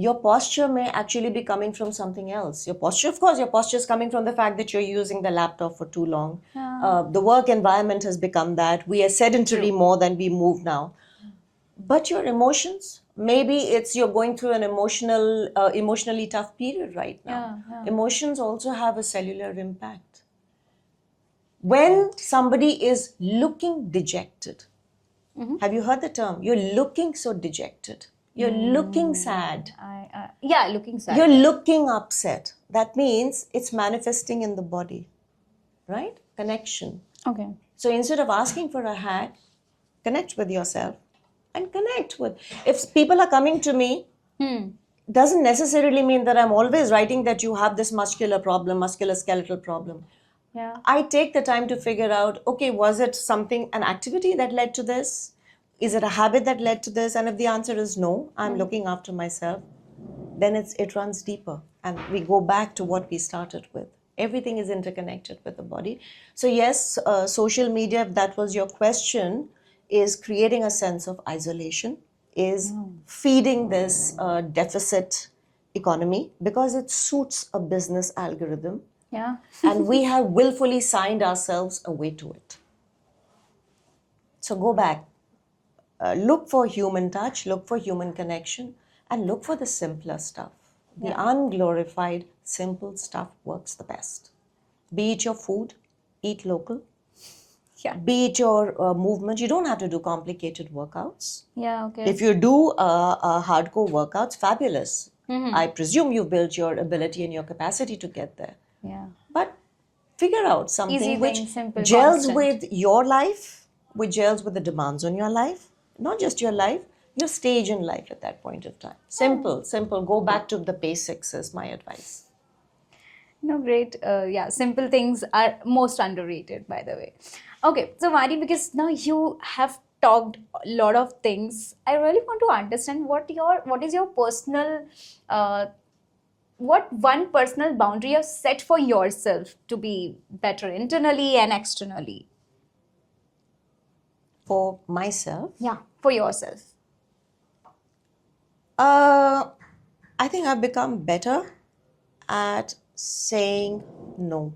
Your posture may actually be coming from something else. Your posture, of course, your posture is coming from the fact that you're using the laptop for too long. The work environment has become that. We are sedentary more than we move now. But your emotions, maybe it's you're going through an emotionally tough period right now. Emotions also have a cellular impact. When somebody is looking dejected, have you heard the term? You're looking so dejected. You're looking sad. Looking sad. You're looking upset. That means it's manifesting in the body, right? Connection. Okay. So instead of asking for a hack, connect with yourself and connect with. If people are coming to me, doesn't necessarily mean that I'm always writing that you have this musculoskeletal problem. Yeah. I take the time to figure out, okay, was it an activity that led to this? Is it a habit that led to this? And if the answer is no, I'm looking after myself, then it runs deeper. And we go back to what we started with. Everything is interconnected with the body. So yes, social media, if that was your question, is creating a sense of isolation, is feeding this deficit economy because it suits a business algorithm. Yeah. And we have willfully signed ourselves away to it. So go back. Look for human touch, look for human connection, and look for the simpler stuff. The unglorified, simple stuff works the best. Be it your food, eat local. Yeah. Be it your movement, you don't have to do complicated workouts. Yeah, okay. If you do hardcore workouts, fabulous. I presume you've built your ability and your capacity to get there. Yeah. But figure out something Easy which thing, simple, gels constant. with your life, which gels with the demands on your life. Not just your life, your stage in life at that point of time. Simple. Go back to the basics is my advice. No, great. Simple things are most underrated, by the way. Okay, so Vani, because now you have talked a lot of things, I really want to understand what is your personal, what one personal boundary you've set for yourself to be better internally and externally. For myself? Yeah, for yourself. I think I've become better at saying no.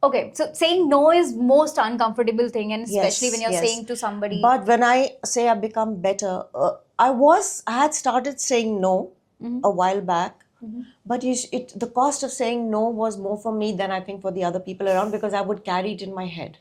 Okay, so saying no is most uncomfortable thing, and especially when you're Yes. saying to somebody. But when I say I've become better, I had started saying no a while back. But the cost of saying no was more for me than I think for the other people around, because I would carry it in my head.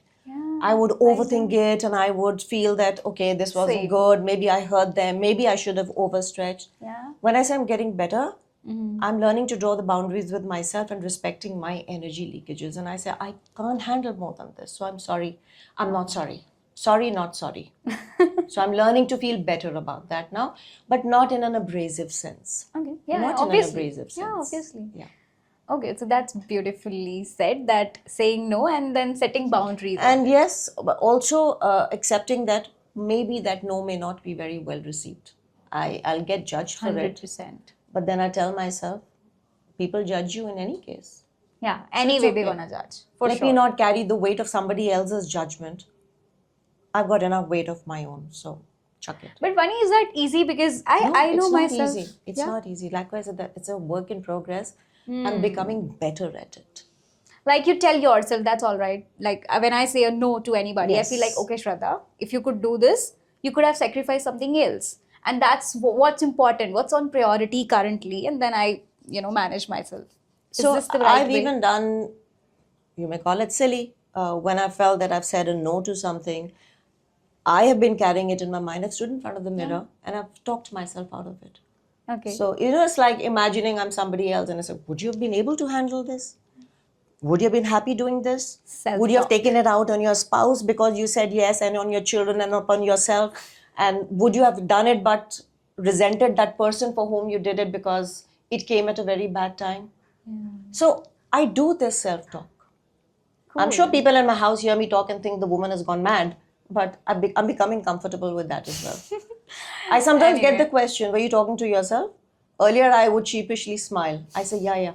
I would overthink it and I would feel that, okay, this wasn't good. Maybe I hurt them. Maybe I should have overstretched. Yeah. When I say I'm getting better, I'm learning to draw the boundaries with myself and respecting my energy leakages. And I say, I can't handle more than this. So I'm sorry. I'm not sorry. Sorry, not sorry. So I'm learning to feel better about that now, but not in an abrasive sense. Okay. Yeah, not obviously. in an abrasive sense. Yeah, obviously. Yeah. Okay, so that's beautifully said, that saying no and then setting boundaries. And yes, but also accepting that maybe that no may not be very well received. I'll get judged for 100%. it. But then I tell myself, people judge you in any case. Yeah, anyway, okay. they're gonna judge. For Let sure. me not carry the weight of somebody else's judgment. I've got enough weight of my own, so chuck it. But Vani, is that easy? Because I know myself. It's not easy. Like I said, it's a work in progress. I'm becoming better at it. Like you tell yourself, that's all right. Like when I say a no to anybody, I feel like, okay, Shraddha, if you could do this, you could have sacrificed something else. And that's what's important, what's on priority currently, and then I, manage myself. Is So this the right I've way? even done, you may call it silly, when I felt that I've said a no to something. I have been carrying it in my mind. I've stood in front of the mirror and I've talked myself out of it. Okay. So, it's like imagining I'm somebody else and I said, would you have been able to handle this? Would you have been happy doing this? Would you have Self-talk. taken it out on your spouse because you said yes, and on your children and upon yourself? And would you have done it but resented that person for whom you did it because it came at a very bad time? So I do this self-talk. I'm sure people in my house hear me talk and think the woman has gone mad, but I'm becoming comfortable with that as well. I sometimes get the Anyway. question, were you talking to yourself? Earlier, I would sheepishly smile. I say, yeah.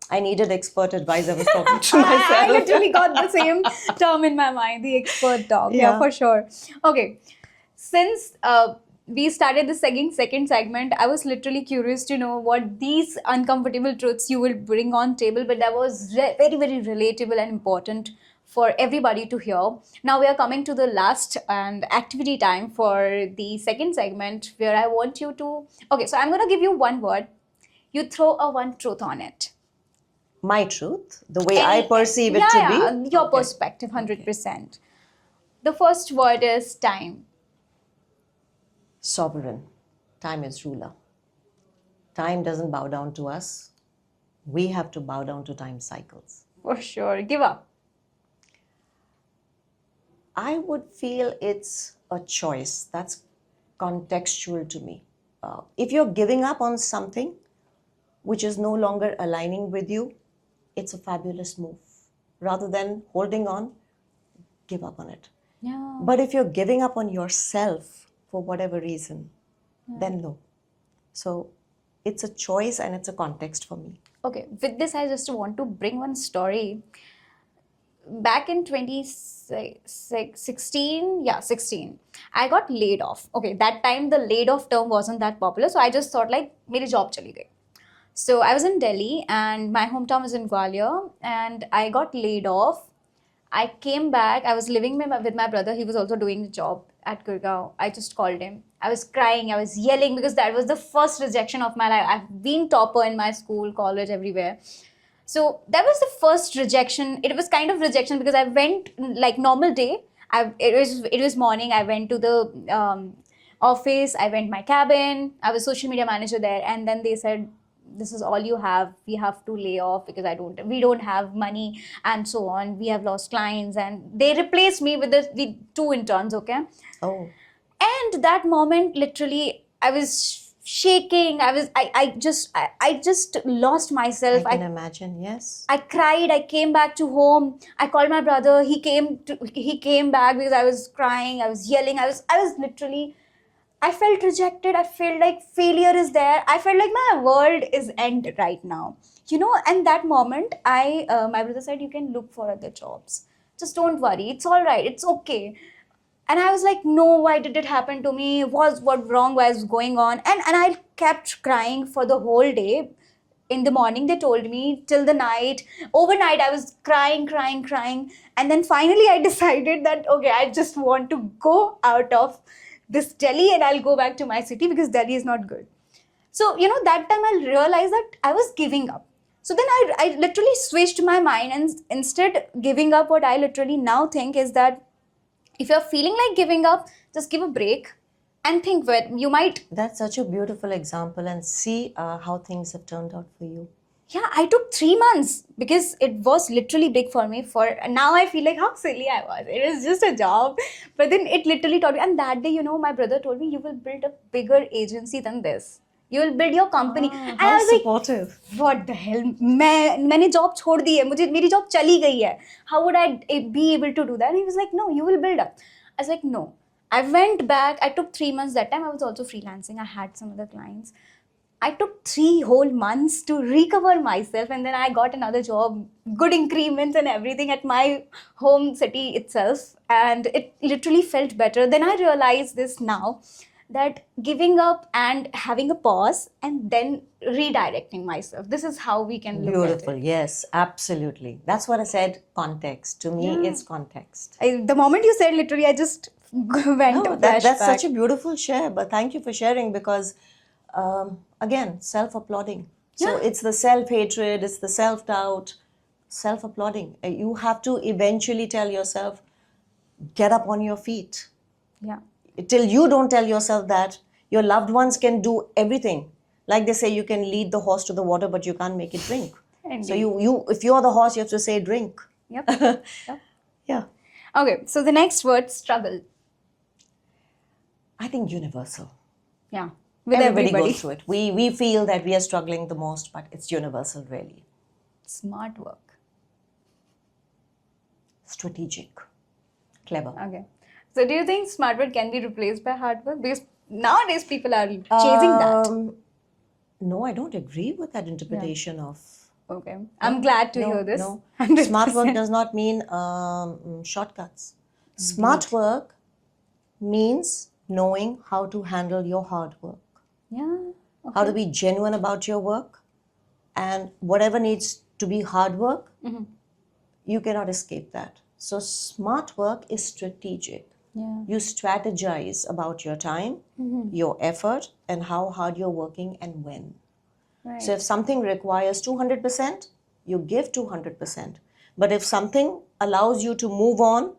I needed expert advice. I was talking to myself. I literally got the same term in my mind, the expert talk. Yeah, Yeah. for sure. Okay. Since we started the second segment, I was literally curious to know what these uncomfortable truths you will bring on table, but that was very, very relatable and important for everybody to hear. Now we are coming to the last and activity time for the second segment, where I want you to... Okay, so I'm going to give you one word. You throw a one truth on it. My truth, the way I perceive it to be. Your Okay. perspective, 100%. The first word is time. Sovereign. Time is ruler. Time doesn't bow down to us. We have to bow down to time cycles. For sure. Give up. I would feel it's a choice. That's contextual to me. If you're giving up on something which is no longer aligning with you, it's a fabulous move. Rather than holding on, give up on it. Yeah. But if you're giving up on yourself for whatever reason, then no. So it's a choice and it's a context for me. Okay, with this, I just want to bring one story. Back in 2016, I got laid off. Okay, that time the laid off term wasn't that popular, so I just thought like, मेरी job चली गई. So I was in Delhi and my hometown was in Gwalior, and I got laid off. I came back. I was living with my brother. He was also doing the job at Gurgaon. I just called him. I was crying. I was yelling because that was the first rejection of my life. I've been topper in my school, college, everywhere. So that was the first rejection. It was kind of rejection because I went like normal day. It was morning. I went to the office. I went my cabin. I was social media manager there, and then they said, this is all you have. We have to lay off because we don't have money and so on. We have lost clients, and they replaced me with the two interns. Okay. Oh. And that moment, literally, I was shaking. I just lost myself. I can imagine, yes. I cried. I came back to home. I called my brother. He came back because I was crying. I was yelling. I was literally, I felt rejected. I felt like failure is there. I felt like my world is end right now. And that moment, my brother said, you can look for other jobs. Just don't worry. It's all right. It's okay. And I was like, no, why did it happen to me? What wrong was going on? And I kept crying for the whole day. In the morning, they told me, till the night. Overnight, I was crying. And then finally, I decided that, okay, I just want to go out of this Delhi and I'll go back to my city because Delhi is not good. So, that time I realized that I was giving up. So then I literally switched my mind, and instead giving up, what I literally now think is that if you're feeling like giving up, just give a break and think where you might... That's such a beautiful example, and see how things have turned out for you. Yeah, I took 3 months because it was literally big for me. Now I feel like how silly I was. It was just a job. But then it literally taught me. And that day, my brother told me, you will build a bigger agency than this. You will build your company. And I was supportive. like, what the hell? मैंने job छोड़ दी है. मेरी job चली गई है. How would I be able to do that? And he was like, no, you will build up. I was like, no. I went back. I took 3 months. That time I was also freelancing. I had some other clients. I took 3 whole months to recover myself, and then I got another job, good increments and everything at my home city itself, and it literally felt better. Then I realized this now, that giving up and having a pause and then redirecting myself. This is how we can look Beautiful, at it. yes, absolutely. That's what I said, context. To me, it's context. The moment you said, literally, I just went to That's such a flashback. beautiful share, but thank you for sharing because, again, self applauding. So Yeah. it's the self hatred, it's the self doubt, self applauding. You have to eventually tell yourself, get up on your feet. Yeah. Till you don't tell yourself that, your loved ones can do everything. Like they say, you can lead the horse to the water, but you can't make it drink. So Indeed. if you're the horse, you have to say drink. Yep. Yep. Yeah. Okay, so the next word, struggle. I think universal. Yeah, with Everybody everybody. goes through it. We feel that we are struggling the most, but it's universal, really. Smart work. Strategic, clever. Okay. So do you think smart work can be replaced by hard work? Because nowadays people are chasing that. No, I don't agree with that interpretation of. Okay. I'm glad to hear this. No. 100%. Smart work does not mean shortcuts. Smart work means knowing how to handle your hard work, Yeah. how to be genuine about your work, and whatever needs to be hard work, you cannot escape that. So, smart work is strategic. Yeah. You strategize about your time, your effort, and how hard you're working and when. Right. So if something requires 200%, you give 200%. But if something allows you to move on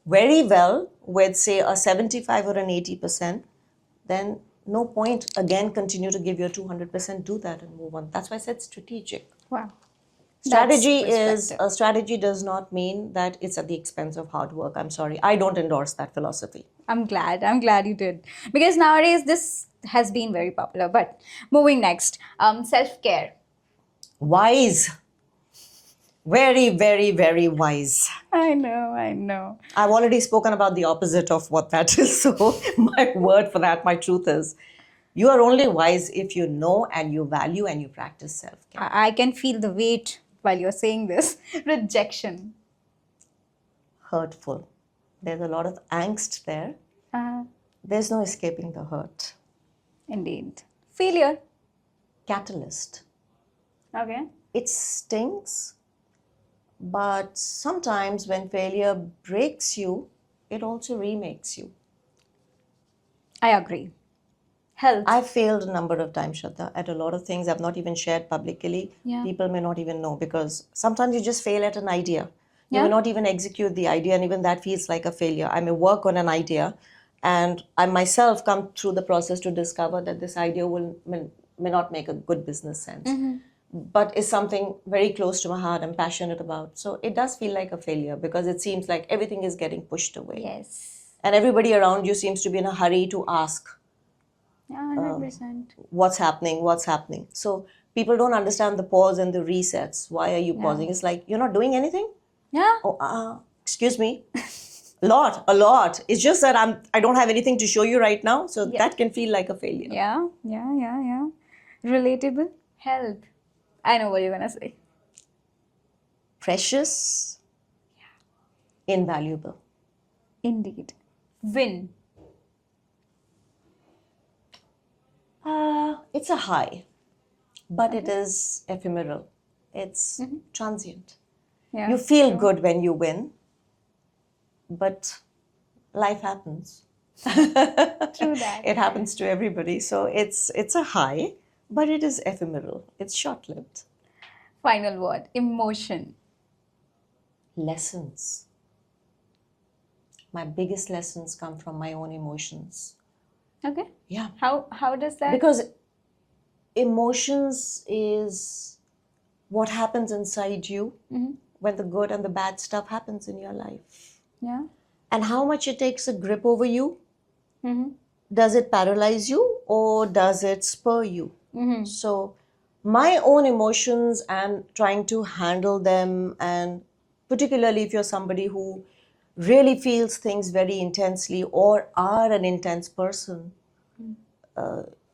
very well with, say, a 75 or an 80%, then no point again continue to give your 200%. Do that and move on. That's why I said strategic. Wow. Strategy does not mean that it's at the expense of hard work. I'm sorry. I don't endorse that philosophy. I'm glad. I'm glad you did. Because nowadays this has been very popular. But moving next, self-care. Wise. Very, very, very wise. I know, I know. I've already spoken about the opposite of what that is. So, my word for that, my truth is, you are only wise if you know and you value and you practice self care. I can feel the weight while you're saying this. Rejection. Hurtful. There's a lot of angst there. There's no escaping the hurt. Indeed. Failure. Catalyst. Okay. It stings, but sometimes when failure breaks you, it also remakes you. I agree. Health. I've failed a number of times, Shraddha, at a lot of things I've not even shared publicly. Yeah. People may not even know because sometimes you just fail at an idea. You Yeah. may not even execute the idea, and even that feels like a failure. I may work on an idea, and I myself come through the process to discover that this idea may not make a good business sense. But is something very close to my heart, I'm passionate about. So it does feel like a failure because it seems like everything is getting pushed away. Yes. And everybody around you seems to be in a hurry to ask, Yeah, 100%. what's happening. So people don't understand the pause and the resets. Why are you pausing? It's like, you're not doing anything? Yeah. Oh, excuse me. A lot. It's just that I don't have anything to show you right now. So that can feel like a failure. Yeah. Relatable. Health. I know what you're gonna say. Precious. Invaluable. Indeed. Win. It's a high, but it is ephemeral. It's transient. Yeah. You feel good when you win, but life happens. True that. It happens to everybody. So it's a high, but it is ephemeral. It's short-lived. Final word. Emotion. Lessons. My biggest lessons come from my own emotions. Okay. Yeah. How does that? Because emotions is what happens inside you when the good and the bad stuff happens in your life. Yeah. And how much it takes a grip over you. Does it paralyze you or does it spur you? So my own emotions and trying to handle them, and particularly if you're somebody who really feels things very intensely or are an intense person,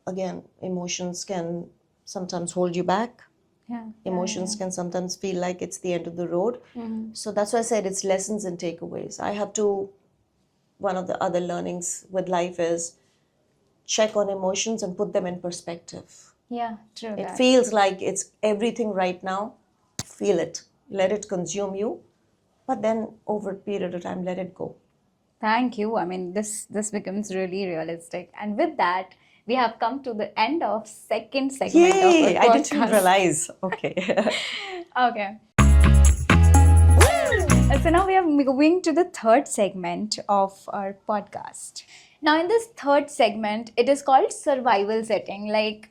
again, emotions can sometimes hold you back. Yeah. Emotions can sometimes feel like it's the end of the road. So that's why I said it's lessons and takeaways. One of the other learnings with life is check on emotions and put them in perspective. Yeah, true. It that. feels like it's everything right now. Feel it. Let it consume you. But then over a period of time, let it go. Thank you. I mean, this becomes really realistic. And with that, we have come to the end of second segment of our Yay! I didn't even podcast. realize. Okay. Okay. So now we are moving to the third segment of our podcast. Now, in this third segment, it is called survival setting. Like,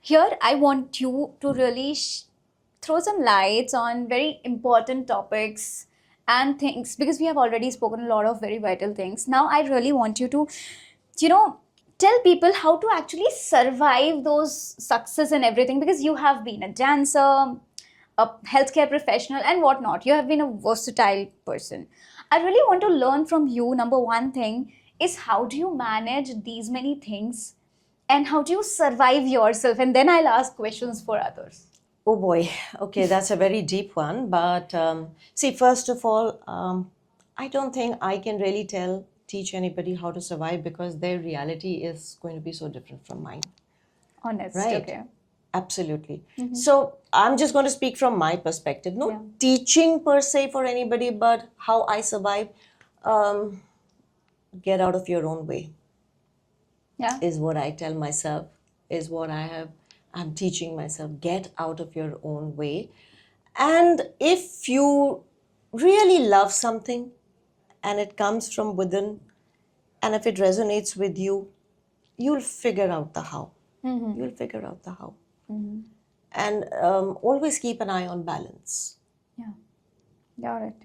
here, I want you to really throw some lights on very important topics and things, because we have already spoken a lot of very vital things. Now, I really want you to, you know, tell people how to actually survive those success and everything, because you have been a dancer, a healthcare professional, and whatnot. You have been a versatile person. I really want to learn from you. Number one thing is, how do you manage these many things and how do you survive yourself? And then I'll ask questions for others. Oh boy. Okay, that's a very deep one. But see, first of all, I don't think I can really teach anybody how to survive, because their reality is going to be so different from mine. Honest, Right. okay. Absolutely. So I'm just going to speak from my perspective. No Yeah. teaching per se for anybody, but how I survive. Get out of your own way Yeah. is what I tell myself, is what I'm teaching myself. Get out of your own way. And if you really love something and it comes from within, and if it resonates with you, you'll figure out the how. You'll figure out the how. And always keep an eye on balance. Yeah. Got it.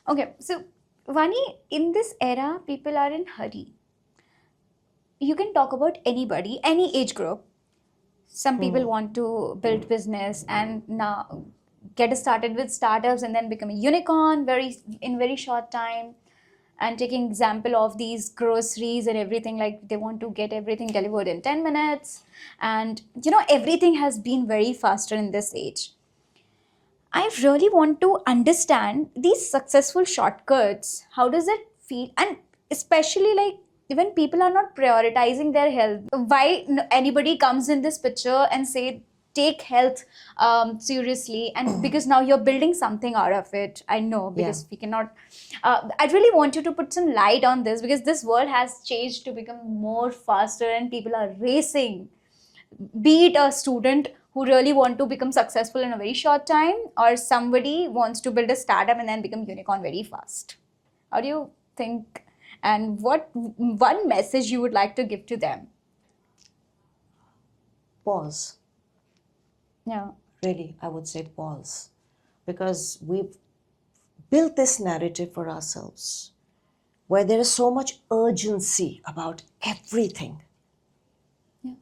Okay. So, Vani, in this era, people are in hurry. You can talk about anybody, any age group. Some people want to build business and now get started with startups and then become a unicorn in very short time. And taking example of these groceries and everything, like they want to get everything delivered in 10 minutes. And everything has been very faster in this age. I really want to understand these successful shortcuts. How does it feel? And especially, like, when people are not prioritizing their health, why anybody comes in this picture and say take health seriously, and because now you're building something out of it. I know, because we cannot. I really want you to put some light on this, because this world has changed to become more faster and people are racing. Be it a student who really want to become successful in a very short time, or somebody wants to build a startup and then become unicorn very fast. How do you think, and what one message you would like to give to them? Pause. Yeah. Really, I would say pause. Because we've built this narrative for ourselves where there is so much urgency about everything.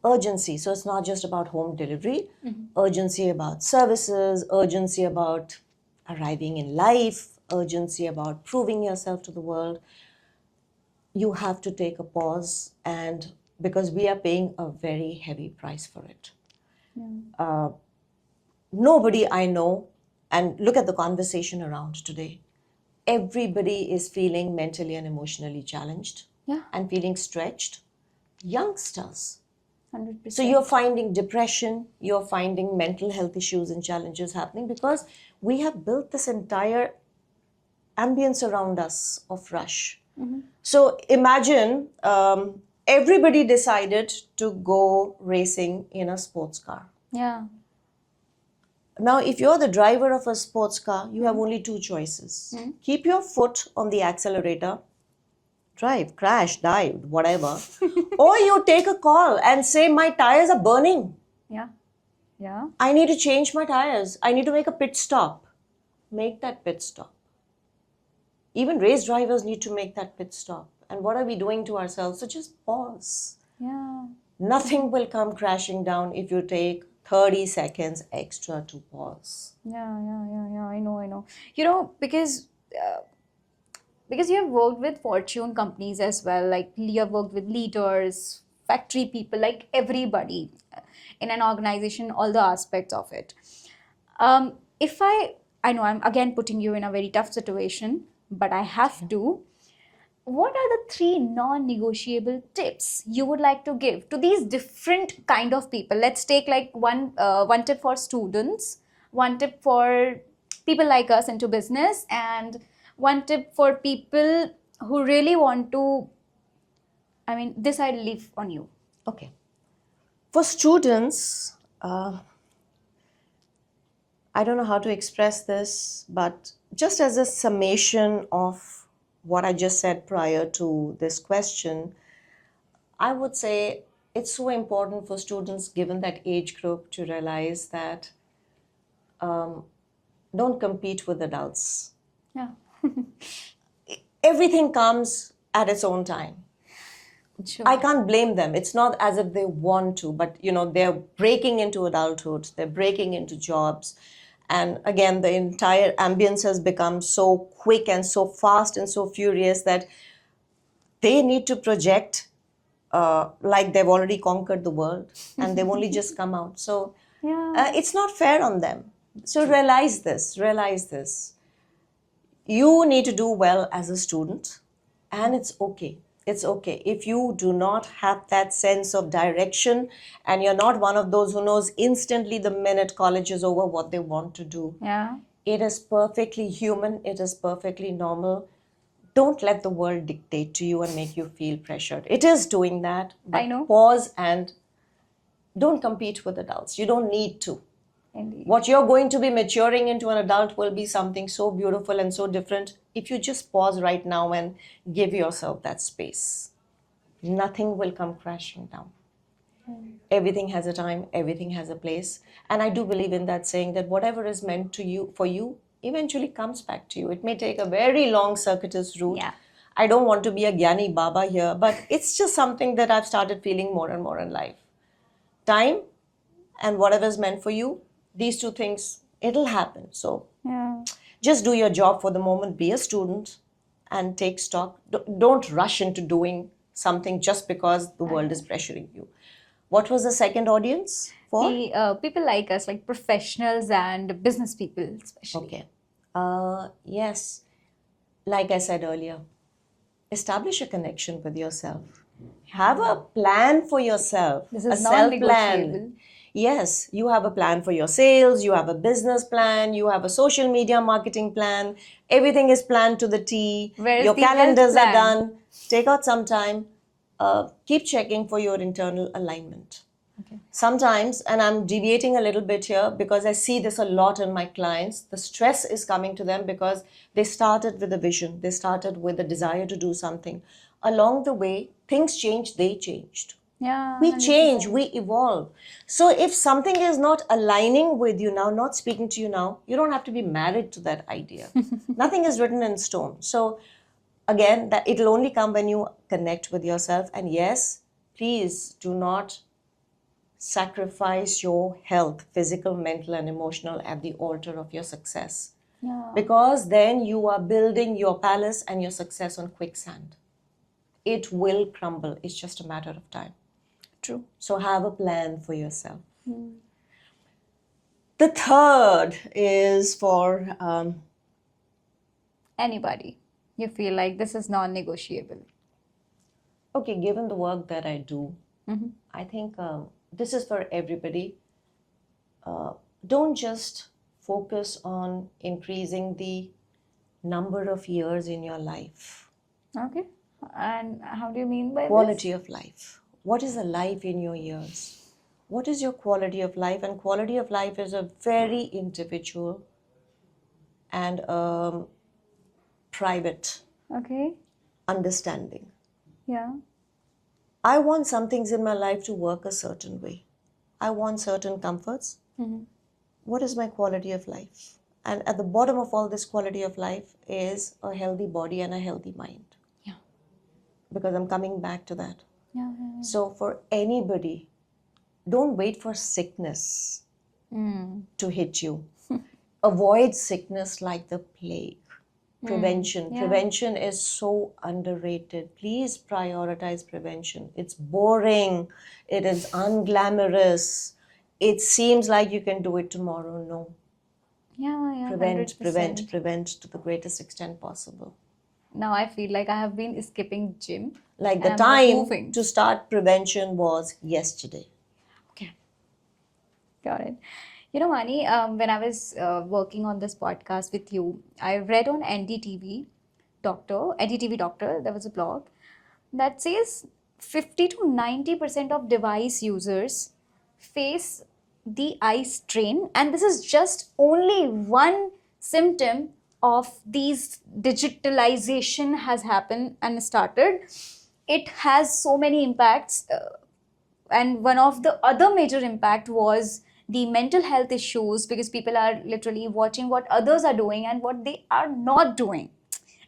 Urgency. So it's not just about home delivery, urgency about services, urgency about arriving in life, urgency about proving yourself to the world. You have to take a pause, and because we are paying a very heavy price for it. Nobody I know, and look at the conversation around today, everybody is feeling mentally and emotionally challenged and feeling stretched. Youngsters. 100%. So you're finding depression, you're finding mental health issues and challenges happening because we have built this entire ambience around us of rush. So imagine everybody decided to go racing in a sports car. Yeah. Now, if you're the driver of a sports car, you have only two choices. Keep your foot on the accelerator, drive, crash, die, whatever. Or you take a call and say, my tires are burning. Yeah. Yeah. I need to change my tires. I need to make a pit stop. Make that pit stop. Even race drivers need to make that pit stop. And what are we doing to ourselves? So just pause. Yeah. Nothing will come crashing down if you take 30 seconds extra to pause. Yeah. I know. Because you have worked with fortune companies as well. Like, you have worked with leaders, factory people, like everybody in an organization, all the aspects of it. If I know I'm again putting you in a very tough situation, but I have to. What are the 3 non-negotiable tips you would like to give to these different kind of people? Let's take like one tip for students, one tip for people like us into business, and one tip for people who really want to, I mean, this I leave on you. Okay. For students, I don't know how to express this, but just as a summation of what I just said prior to this question, I would say it's so important for students, given that age group, to realize that don't compete with adults. Yeah. Everything comes at its own time. Sure. I can't blame them. It's not as if they want to, but they're breaking into adulthood, they're breaking into jobs. And again, the entire ambience has become so quick and so fast and so furious that they need to project like they've already conquered the world and they've only just come out. So Yeah. it's not fair on them. So realize this. You need to do well as a student, and it's okay. It's okay. If you do not have that sense of direction and you're not one of those who knows instantly the minute college is over what they want to do, Yeah. it is perfectly human, it is perfectly normal. Don't let the world dictate to you and make you feel pressured. It is doing that, I but know. pause and don't compete with adults. You don't need to. Indeed. What you're going to be maturing into an adult will be something so beautiful and so different if you just pause right now and give yourself that space. Nothing will come crashing down. Everything has a time, everything has a place. And I do believe in that saying that whatever is meant to you for you eventually comes back to you. It may take a very long circuitous route. Yeah. I don't want to be a Gyani Baba here, but it's just something that I've started feeling more and more in life. Time and whatever is meant for you, these two things, it'll happen. So Yeah. just do your job for the moment, be a student and take stock. Don't rush into doing something just because the world is pressuring you. What was the second audience for? The people like us, like professionals and business people, especially. Okay. Yes, like I said earlier, establish a connection with yourself. Have a plan for yourself, This a is self non-negotiable. plan. Yes, you have a plan for your sales, you have a business plan, you have a social media marketing plan. Everything is planned to the T. Where is Your the health calendars are plan? done. Take out some time. Keep checking for your internal alignment. Okay. Sometimes, and I'm deviating a little bit here because I see this a lot in my clients, the stress is coming to them because they started with a vision, they started with a desire to do something. Along the way, things changed, they changed. Yeah. We change, 100%. we evolve. So if something is not aligning with you now, not speaking to you now, you don't have to be married to that idea. Nothing is written in stone. So again, that it'll only come when you connect with yourself. And yes, please do not sacrifice your health, physical, mental, and emotional, at the altar of your success. Yeah. Because then you are building your palace and your success on quicksand. It will crumble. It's just a matter of time. True. So have a plan for yourself. The third is for Anybody. You feel like this is non-negotiable. okay, given the work that I do, I think this is for everybody. Don't just focus on increasing the number of years in your life. Okay. And how do you mean by Quality of life. What is the life in your years? What is your quality of life? And quality of life is a very individual and private this? Okay. understanding. Yeah. I want some things in my life to work a certain way. I want certain comforts. What is my quality of life? And at the bottom of all this quality of life is a healthy body and a healthy mind. Yeah. Because I'm coming back to that. Yeah. So for anybody, don't wait for sickness to hit you. Avoid sickness like the plague. Prevention. Yeah. Prevention is so underrated. Please prioritize prevention. It's boring. It is unglamorous. It seems like you can do it tomorrow. No. Yeah. Prevent, 100%. prevent to the greatest extent possible. Now I feel like I have been skipping gym. Like the and I'm not time moving. to start prevention was yesterday. Okay. Got it. You know, Vani, when I was working on this podcast with you, I read on NDTV doctor, EDTV doctor, there was a blog that says 50 to 90% of device users face the eye strain, and this is just only one symptom of these digitalization has happened and started. It has so many impacts, and one of the other major impact was the mental health issues, because people are literally watching what others are doing and what they are not doing,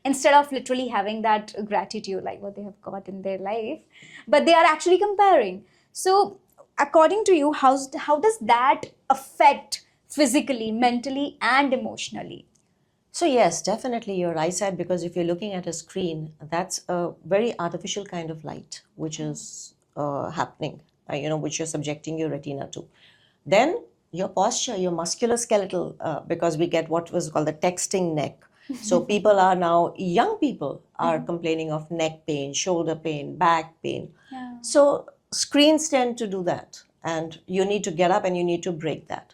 instead of literally having that gratitude like what they have got in their life, but they are actually comparing. So according to you, how does that affect physically, mentally, and emotionally? So yes, definitely your eyesight, because if you're looking at a screen, that's a very artificial kind of light which is happening, which you're subjecting your retina to. Then your posture, your musculoskeletal, because we get what was called the texting neck. So people are now, young people are complaining of neck pain, shoulder pain, back pain. Yeah. So screens tend to do that, and you need to get up and you need to break that.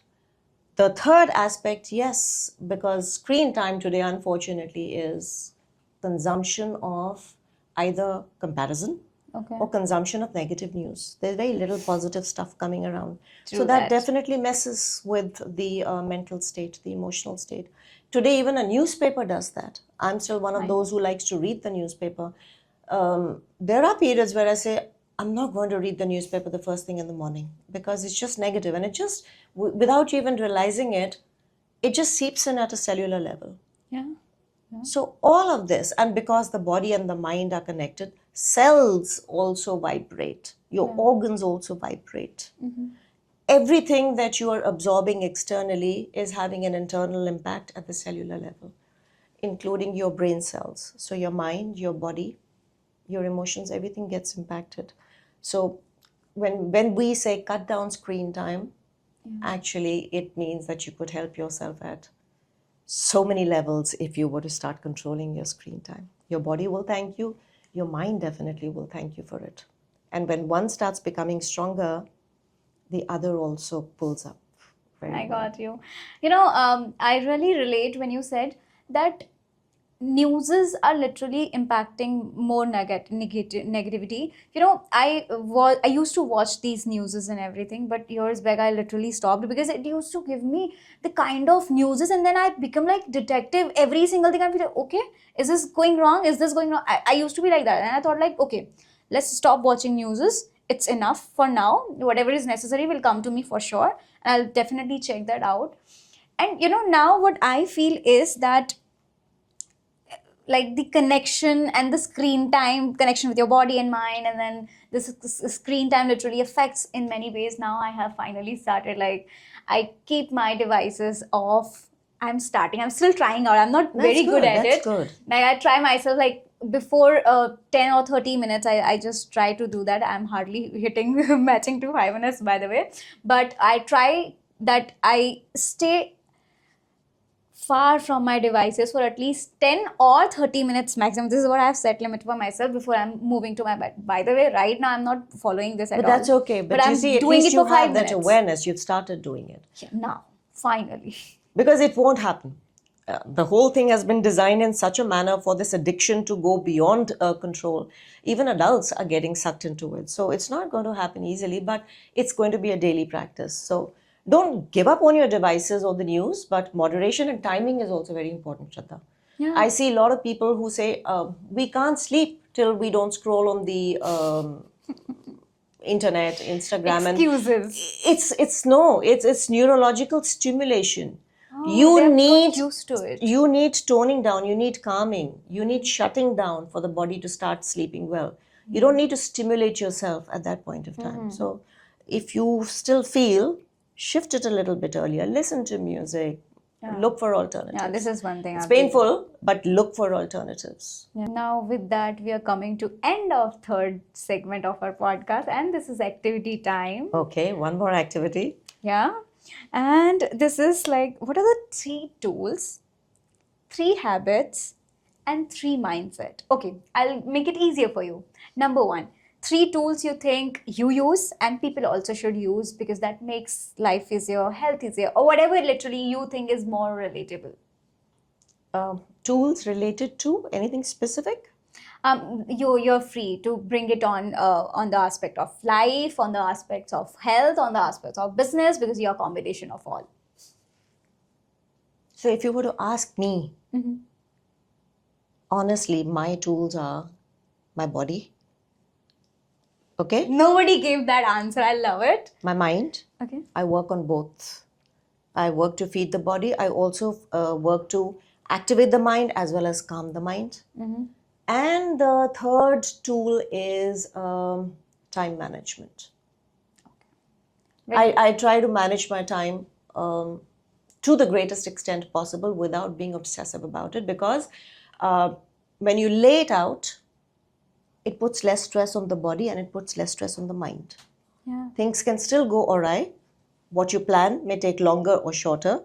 The third aspect, yes, because screen time today, unfortunately, is consumption of either comparison Okay. or consumption of negative news. There's very little positive stuff coming around. True So that that. definitely messes with the mental state, the emotional state. Today, even a newspaper does that. I'm still one of those who likes to read the newspaper. There are periods where I say, I'm not going to read the newspaper the first thing in the morning because it's just negative, and it just, without you even realizing it, it just seeps in at a cellular level. Yeah. So all of this, and because the body and the mind are connected, cells also vibrate. Your organs also vibrate. Everything that you are absorbing externally is having an internal impact at the cellular level, including your brain cells. So your mind, your body, your emotions, everything gets impacted. So when we say cut down screen time, actually it means that you could help yourself at so many levels if you were to start controlling your screen time. Your body will thank you. Your mind definitely will thank you for it. And when one starts becoming stronger, the other also pulls up. I got you. I really relate when you said that newses are literally impacting more negativity. I used to watch these newses and everything, but years back I literally stopped because it used to give me the kind of newses, and then I become like detective every single thing. I feel like, okay, is this going wrong? Is this going wrong? I used to be like that, and I thought like, okay, let's stop watching newses. It's enough for now. Whatever is necessary will come to me for sure, and I'll definitely check that out. And now what I feel is that, like, the connection and the screen time, connection with your body and mind, and then this screen time literally affects in many ways. Now I have finally started, like, I keep my devices off. I'm still trying out. I'm not very good at it. That's good. Like, I try myself, like, before 10 or 30 minutes, I just try to do that. I'm hardly hitting matching to 5 minutes, by the way, but I try that I stay far from my devices for at least 10 or 30 minutes maximum. This is what I have set limit for myself before I'm moving to my bed. By the way, right now I'm not following this at all. But that's okay. But you I'm see, at doing least it you for 5 have that minutes. awareness. You've started doing it. Yeah, now, finally. Because it won't happen. The whole thing has been designed in such a manner for this addiction to go beyond control. Even adults are getting sucked into it. So it's not going to happen easily, but it's going to be a daily practice. So don't give up on your devices or the news, but moderation and timing is also very important, Shraddha. Yeah. I see a lot of people who say, we can't sleep till we don't scroll on the internet, Instagram. Excuses. And it's neurological stimulation. Got used to it. You need toning down, you need calming, you need shutting down for the body to start sleeping well. You don't need to stimulate yourself at that point of time. So if you still feel, shift it a little bit earlier, listen to music, look for alternatives. Yeah, this is one thing. It's painful, but look for alternatives. Yeah. Now with that, we are coming to end of third segment of our podcast, and this is activity time. Okay, one more activity. Yeah. And this is like, what are the 3 tools, 3 habits, and 3 mindset? Okay, I'll make it easier for you. Number 1, 3 tools you think you use and people also should use because that makes life easier, health easier, or whatever literally you think is more relatable. Tools related to anything specific? You're free to bring it on the aspect of life, on the aspects of health, on the aspects of business, because you're a combination of all. So if you were to ask me, honestly, my tools are my body. Okay? Nobody gave that answer. I love it. My mind. Okay. I work on both. I work to feed the body. I also work to activate the mind as well as calm the mind. And the third tool is time management. I try to manage my time to the greatest extent possible without being obsessive about it, because when you lay it out, it puts less stress on the body and it puts less stress on the mind. Yeah. Things can still go awry. What you plan may take longer or shorter,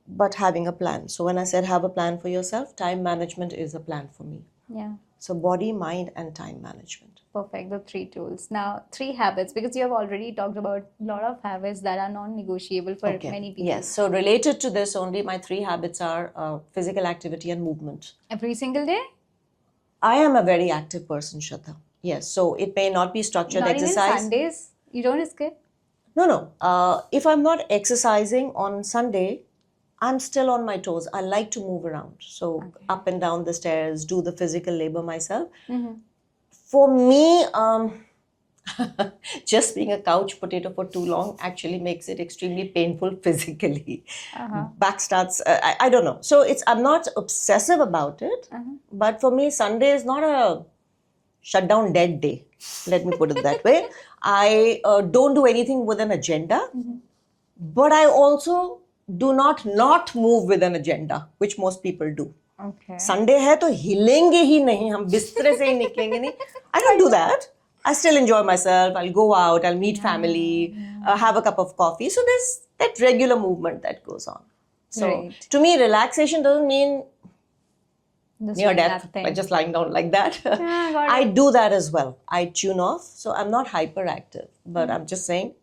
but having a plan. So when I said have a plan for yourself, time management is a plan for me. Yeah. So body, mind, and time management. Perfect. The 3 tools. Now, 3 habits, because you have already talked about a lot of habits that are non-negotiable for many people. Yes. So related to this only, my 3 habits are physical activity and movement. Every single day? I am a very active person, Shraddha. Yes. So it may not be structured Not exercise. even Sundays? You don't skip? No. If I'm not exercising on Sunday, I'm still on my toes. I like to move around. So up and down the stairs, do the physical labor myself. For me, just being a couch potato for too long actually makes it extremely painful physically. Back starts, I don't know. So I'm not obsessive about it, but for me, Sunday is not a shut down dead day. Let me put it that way. I don't do anything with an agenda, but I also do not move with an agenda, which most people do. Okay. Sunday है तो हिलेंगे ही नहीं, हम बिस्तरे से ही निकलेंगे नहीं. I don't do that. I still enjoy myself. I'll go out. I'll meet family. Have a cup of coffee. So there's that regular movement that goes on. So to me, relaxation doesn't mean near death by just lying down like that. I do that as well. I tune off. So I'm not hyperactive, but I'm just saying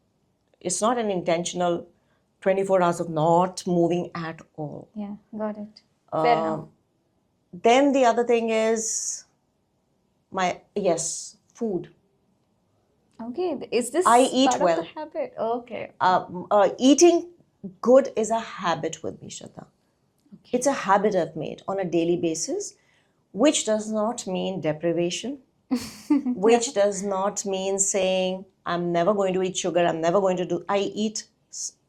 it's not an intentional 24 hours of not moving at all. Yeah, got it. Fair enough. Then the other thing is food. Okay, is this I eat part well. of the habit? Okay. Eating good is a habit with me, Shraddha. It's a habit I've made on a daily basis, which does not mean deprivation, which does not mean saying, I'm never going to eat sugar, I'm never going to do... I eat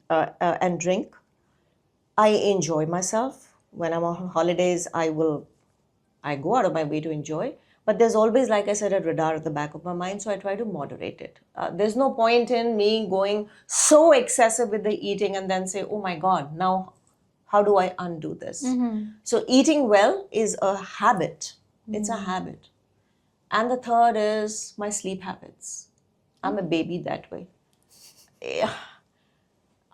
and drink. I enjoy myself. When I'm on holidays, I go out of my way to enjoy. But there's always, like I said, a radar at the back of my mind, so I try to moderate it. There's no point in me going so excessive with the eating and then say, oh my God, now how do I undo this? So eating well is a habit. It's a habit. And the third is my sleep habits. I'm a baby that way.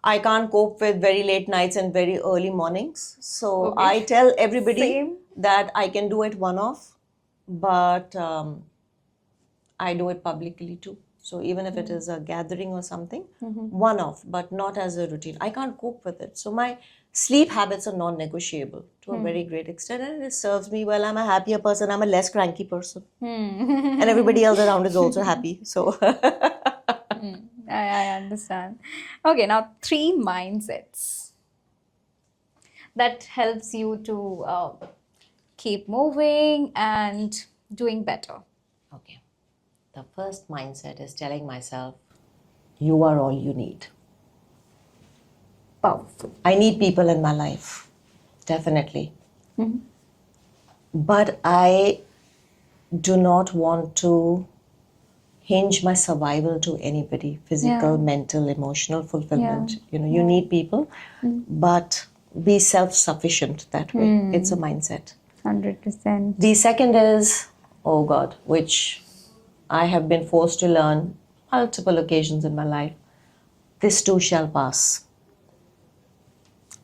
I can't cope with very late nights and very early mornings. So I tell everybody that I can do it one-off, but I do it publicly too. So even if it is a gathering or something, one-off, but not as a routine. I can't cope with it. So my sleep habits are non-negotiable to a very great extent, and it serves me well. I'm a happier person. I'm a less cranky person. And everybody else around is also happy. So... I understand. Okay, now 3 mindsets that helps you to keep moving and doing better. Okay. The first mindset is telling myself, you are all you need. Powerful. I need people in my life, definitely. But I do not want to hinge my survival to anybody, physical, mental, emotional fulfillment. You need people, but be self-sufficient that way. It's a mindset. 100%. The second is, oh God, which I have been forced to learn multiple occasions in my life. This too shall pass.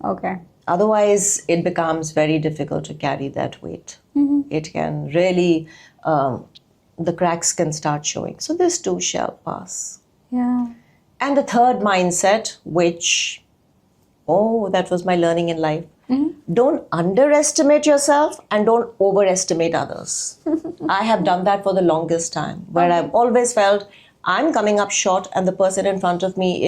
Okay. Otherwise, it becomes very difficult to carry that weight. It can really... the cracks can start showing. So this too shall pass. Yeah. And the third mindset, which, that was my learning in life. Don't underestimate yourself and don't overestimate others. I have done that for the longest time, where I've always felt I'm coming up short and the person in front of me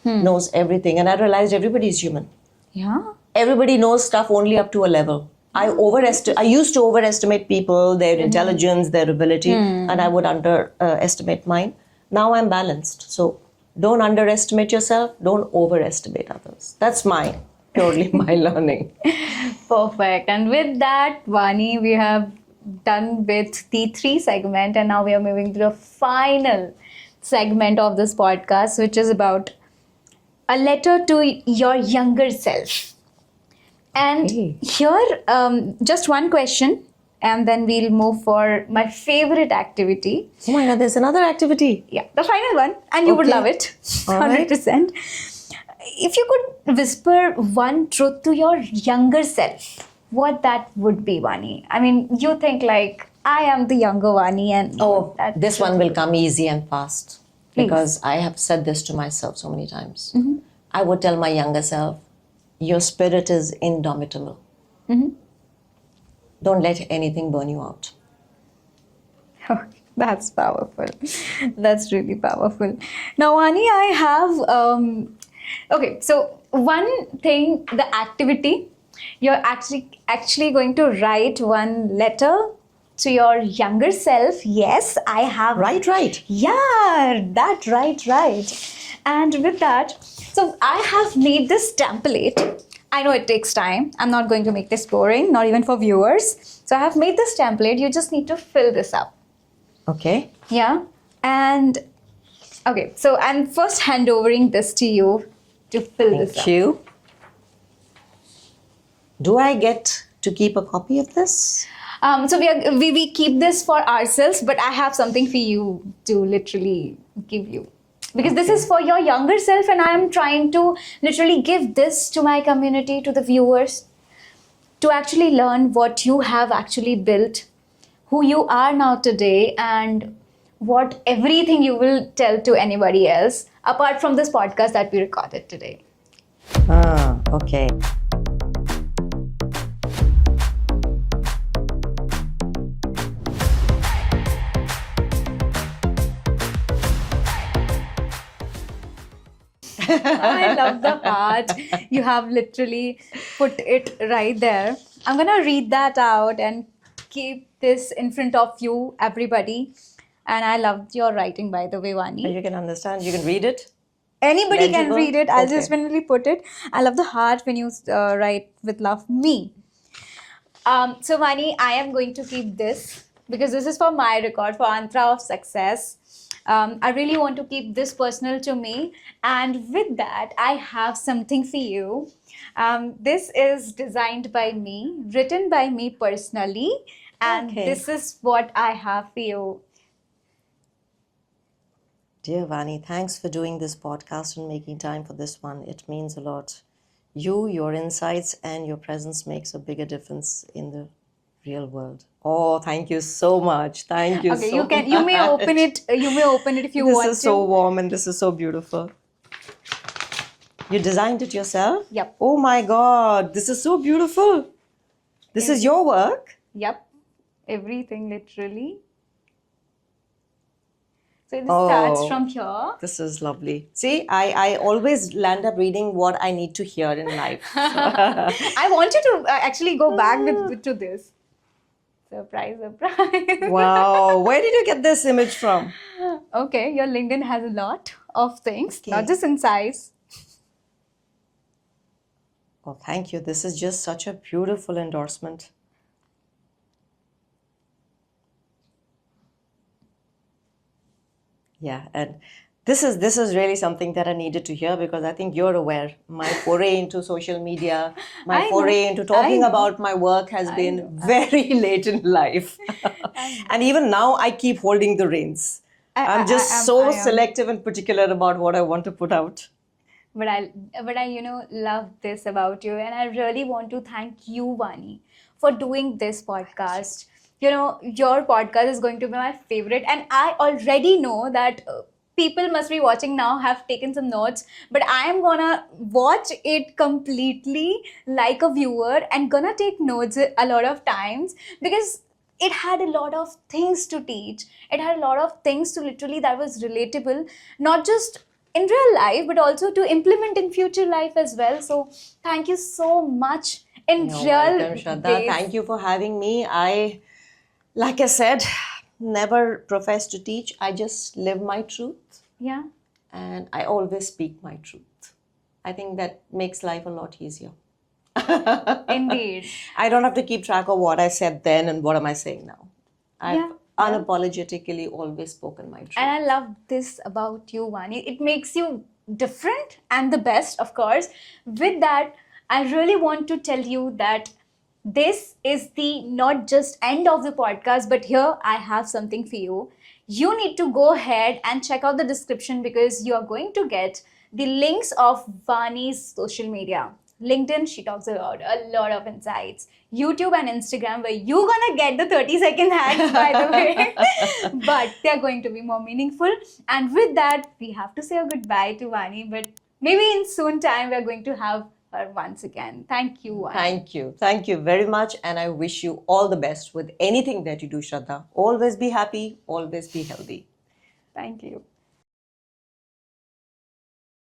knows everything. And I realized everybody is human. Yeah. Everybody knows stuff only up to a level. I used to overestimate people, their intelligence, their ability, and I would underestimate mine. Now I'm balanced. So don't underestimate yourself, don't overestimate others. That's purely my learning. Perfect. And with that, Vani, we have done with the 3 segment, and now we are moving to the final segment of this podcast, which is about a letter to your younger self. And here, just one question, and then we'll move for my favorite activity. Oh my God, there's another activity. Yeah, the final one, and you would love it, 100%. If you could whisper one truth to your younger self, what that would be, Vani? I mean, you think like, I am the younger Vani, and this one will come easy and fast. Because I have said this to myself so many times. I would tell my younger self, your spirit is indomitable. Don't let anything burn you out. That's powerful. That's really powerful. Now, Vani, I have... okay, so one thing, the activity, you're actually going to write one letter to your younger self. Yes, I have. Right. Yeah, that right. And with that, so I have made this template. I know it takes time. I'm not going to make this boring, not even for viewers. So I have made this template. You just need to fill this up. Okay. Yeah. And okay, so I'm first handovering this to you to fill this up. Thank you. Do I get to keep a copy of this? So we keep this for ourselves, but I have something for you to literally give you. Because this is for your younger self, and I am trying to literally give this to my community, to the viewers, to actually learn what you have actually built, who you are now today, and what everything you will tell to anybody else, apart from this podcast that we recorded today. Okay. I love the part. You have literally put it right there. I'm going to read that out and keep this in front of you, everybody. And I loved your writing, by the way, Vani. You can understand. You can read it. Anybody Legible? can read it. I'll Okay. just generally put it. I love the heart when you write with love, me. So, Vani, I am going to keep this because this is for my record, for Antra of Success. I really want to keep this personal to me. And with that, I have something for you. This is designed by me, written by me personally. And this is what I have for you. Dear Vani, thanks for doing this podcast and making time for this one. It means a lot. Your insights and your presence makes a bigger difference in the real world. Oh, thank you so much. Thank you so much. You may open it. You may open it if you want to. This is so warm and this is so beautiful. You designed it yourself? Yep. Oh my God, this is so beautiful. This is your work? Yep. Everything literally. So it starts from here. This is lovely. See, I always land up reading what I need to hear in life. I want you to actually go back to this. Surprise. Wow. Where did you get this image from? Okay, your LinkedIn has a lot of things, not just in size. Oh, thank you. This is just such a beautiful endorsement. Yeah, and this is really something that I needed to hear because I think you're aware. My foray into social media, my foray into talking about my work has been very late in life. And even now I keep holding the reins. I'm just so selective and particular about what I want to put out. But I love this about you, and I really want to thank you, Vani, for doing this podcast. Your podcast is going to be my favorite, and I already know that people must be watching now have taken some notes, but I am gonna watch it completely like a viewer and gonna take notes a lot of times, because it had a lot of things to teach. It had a lot of things to literally that was relatable, not just in real life, but also to implement in future life as well. So thank you so much in You're real welcome, Shraddha. ways. Thank you for having me. Like I said, never profess to teach. I just live my truth, Yeah. and I always speak my truth. I think that makes life a lot easier. Indeed. I don't have to keep track of what I said then and what am I saying now. I've Yeah. unapologetically always spoken my truth. And I love this about you, Vani. It makes you different and the best, of course. With that, I really want to tell you that this is the not just end of the podcast, but here I have something for you. You need to go ahead and check out the description, because you are going to get the links of Vani's social media. LinkedIn, she talks about a lot of insights. YouTube and Instagram, where you're gonna get the 30-second hacks, by the way, but they're going to be more meaningful. And with that, we have to say a goodbye to Vani, but maybe in soon time, we're going to have her once again. Thank you, Vani. Thank you. Thank you very much. And I wish you all the best with anything that you do, Shraddha. Always be happy, always be healthy. Thank you.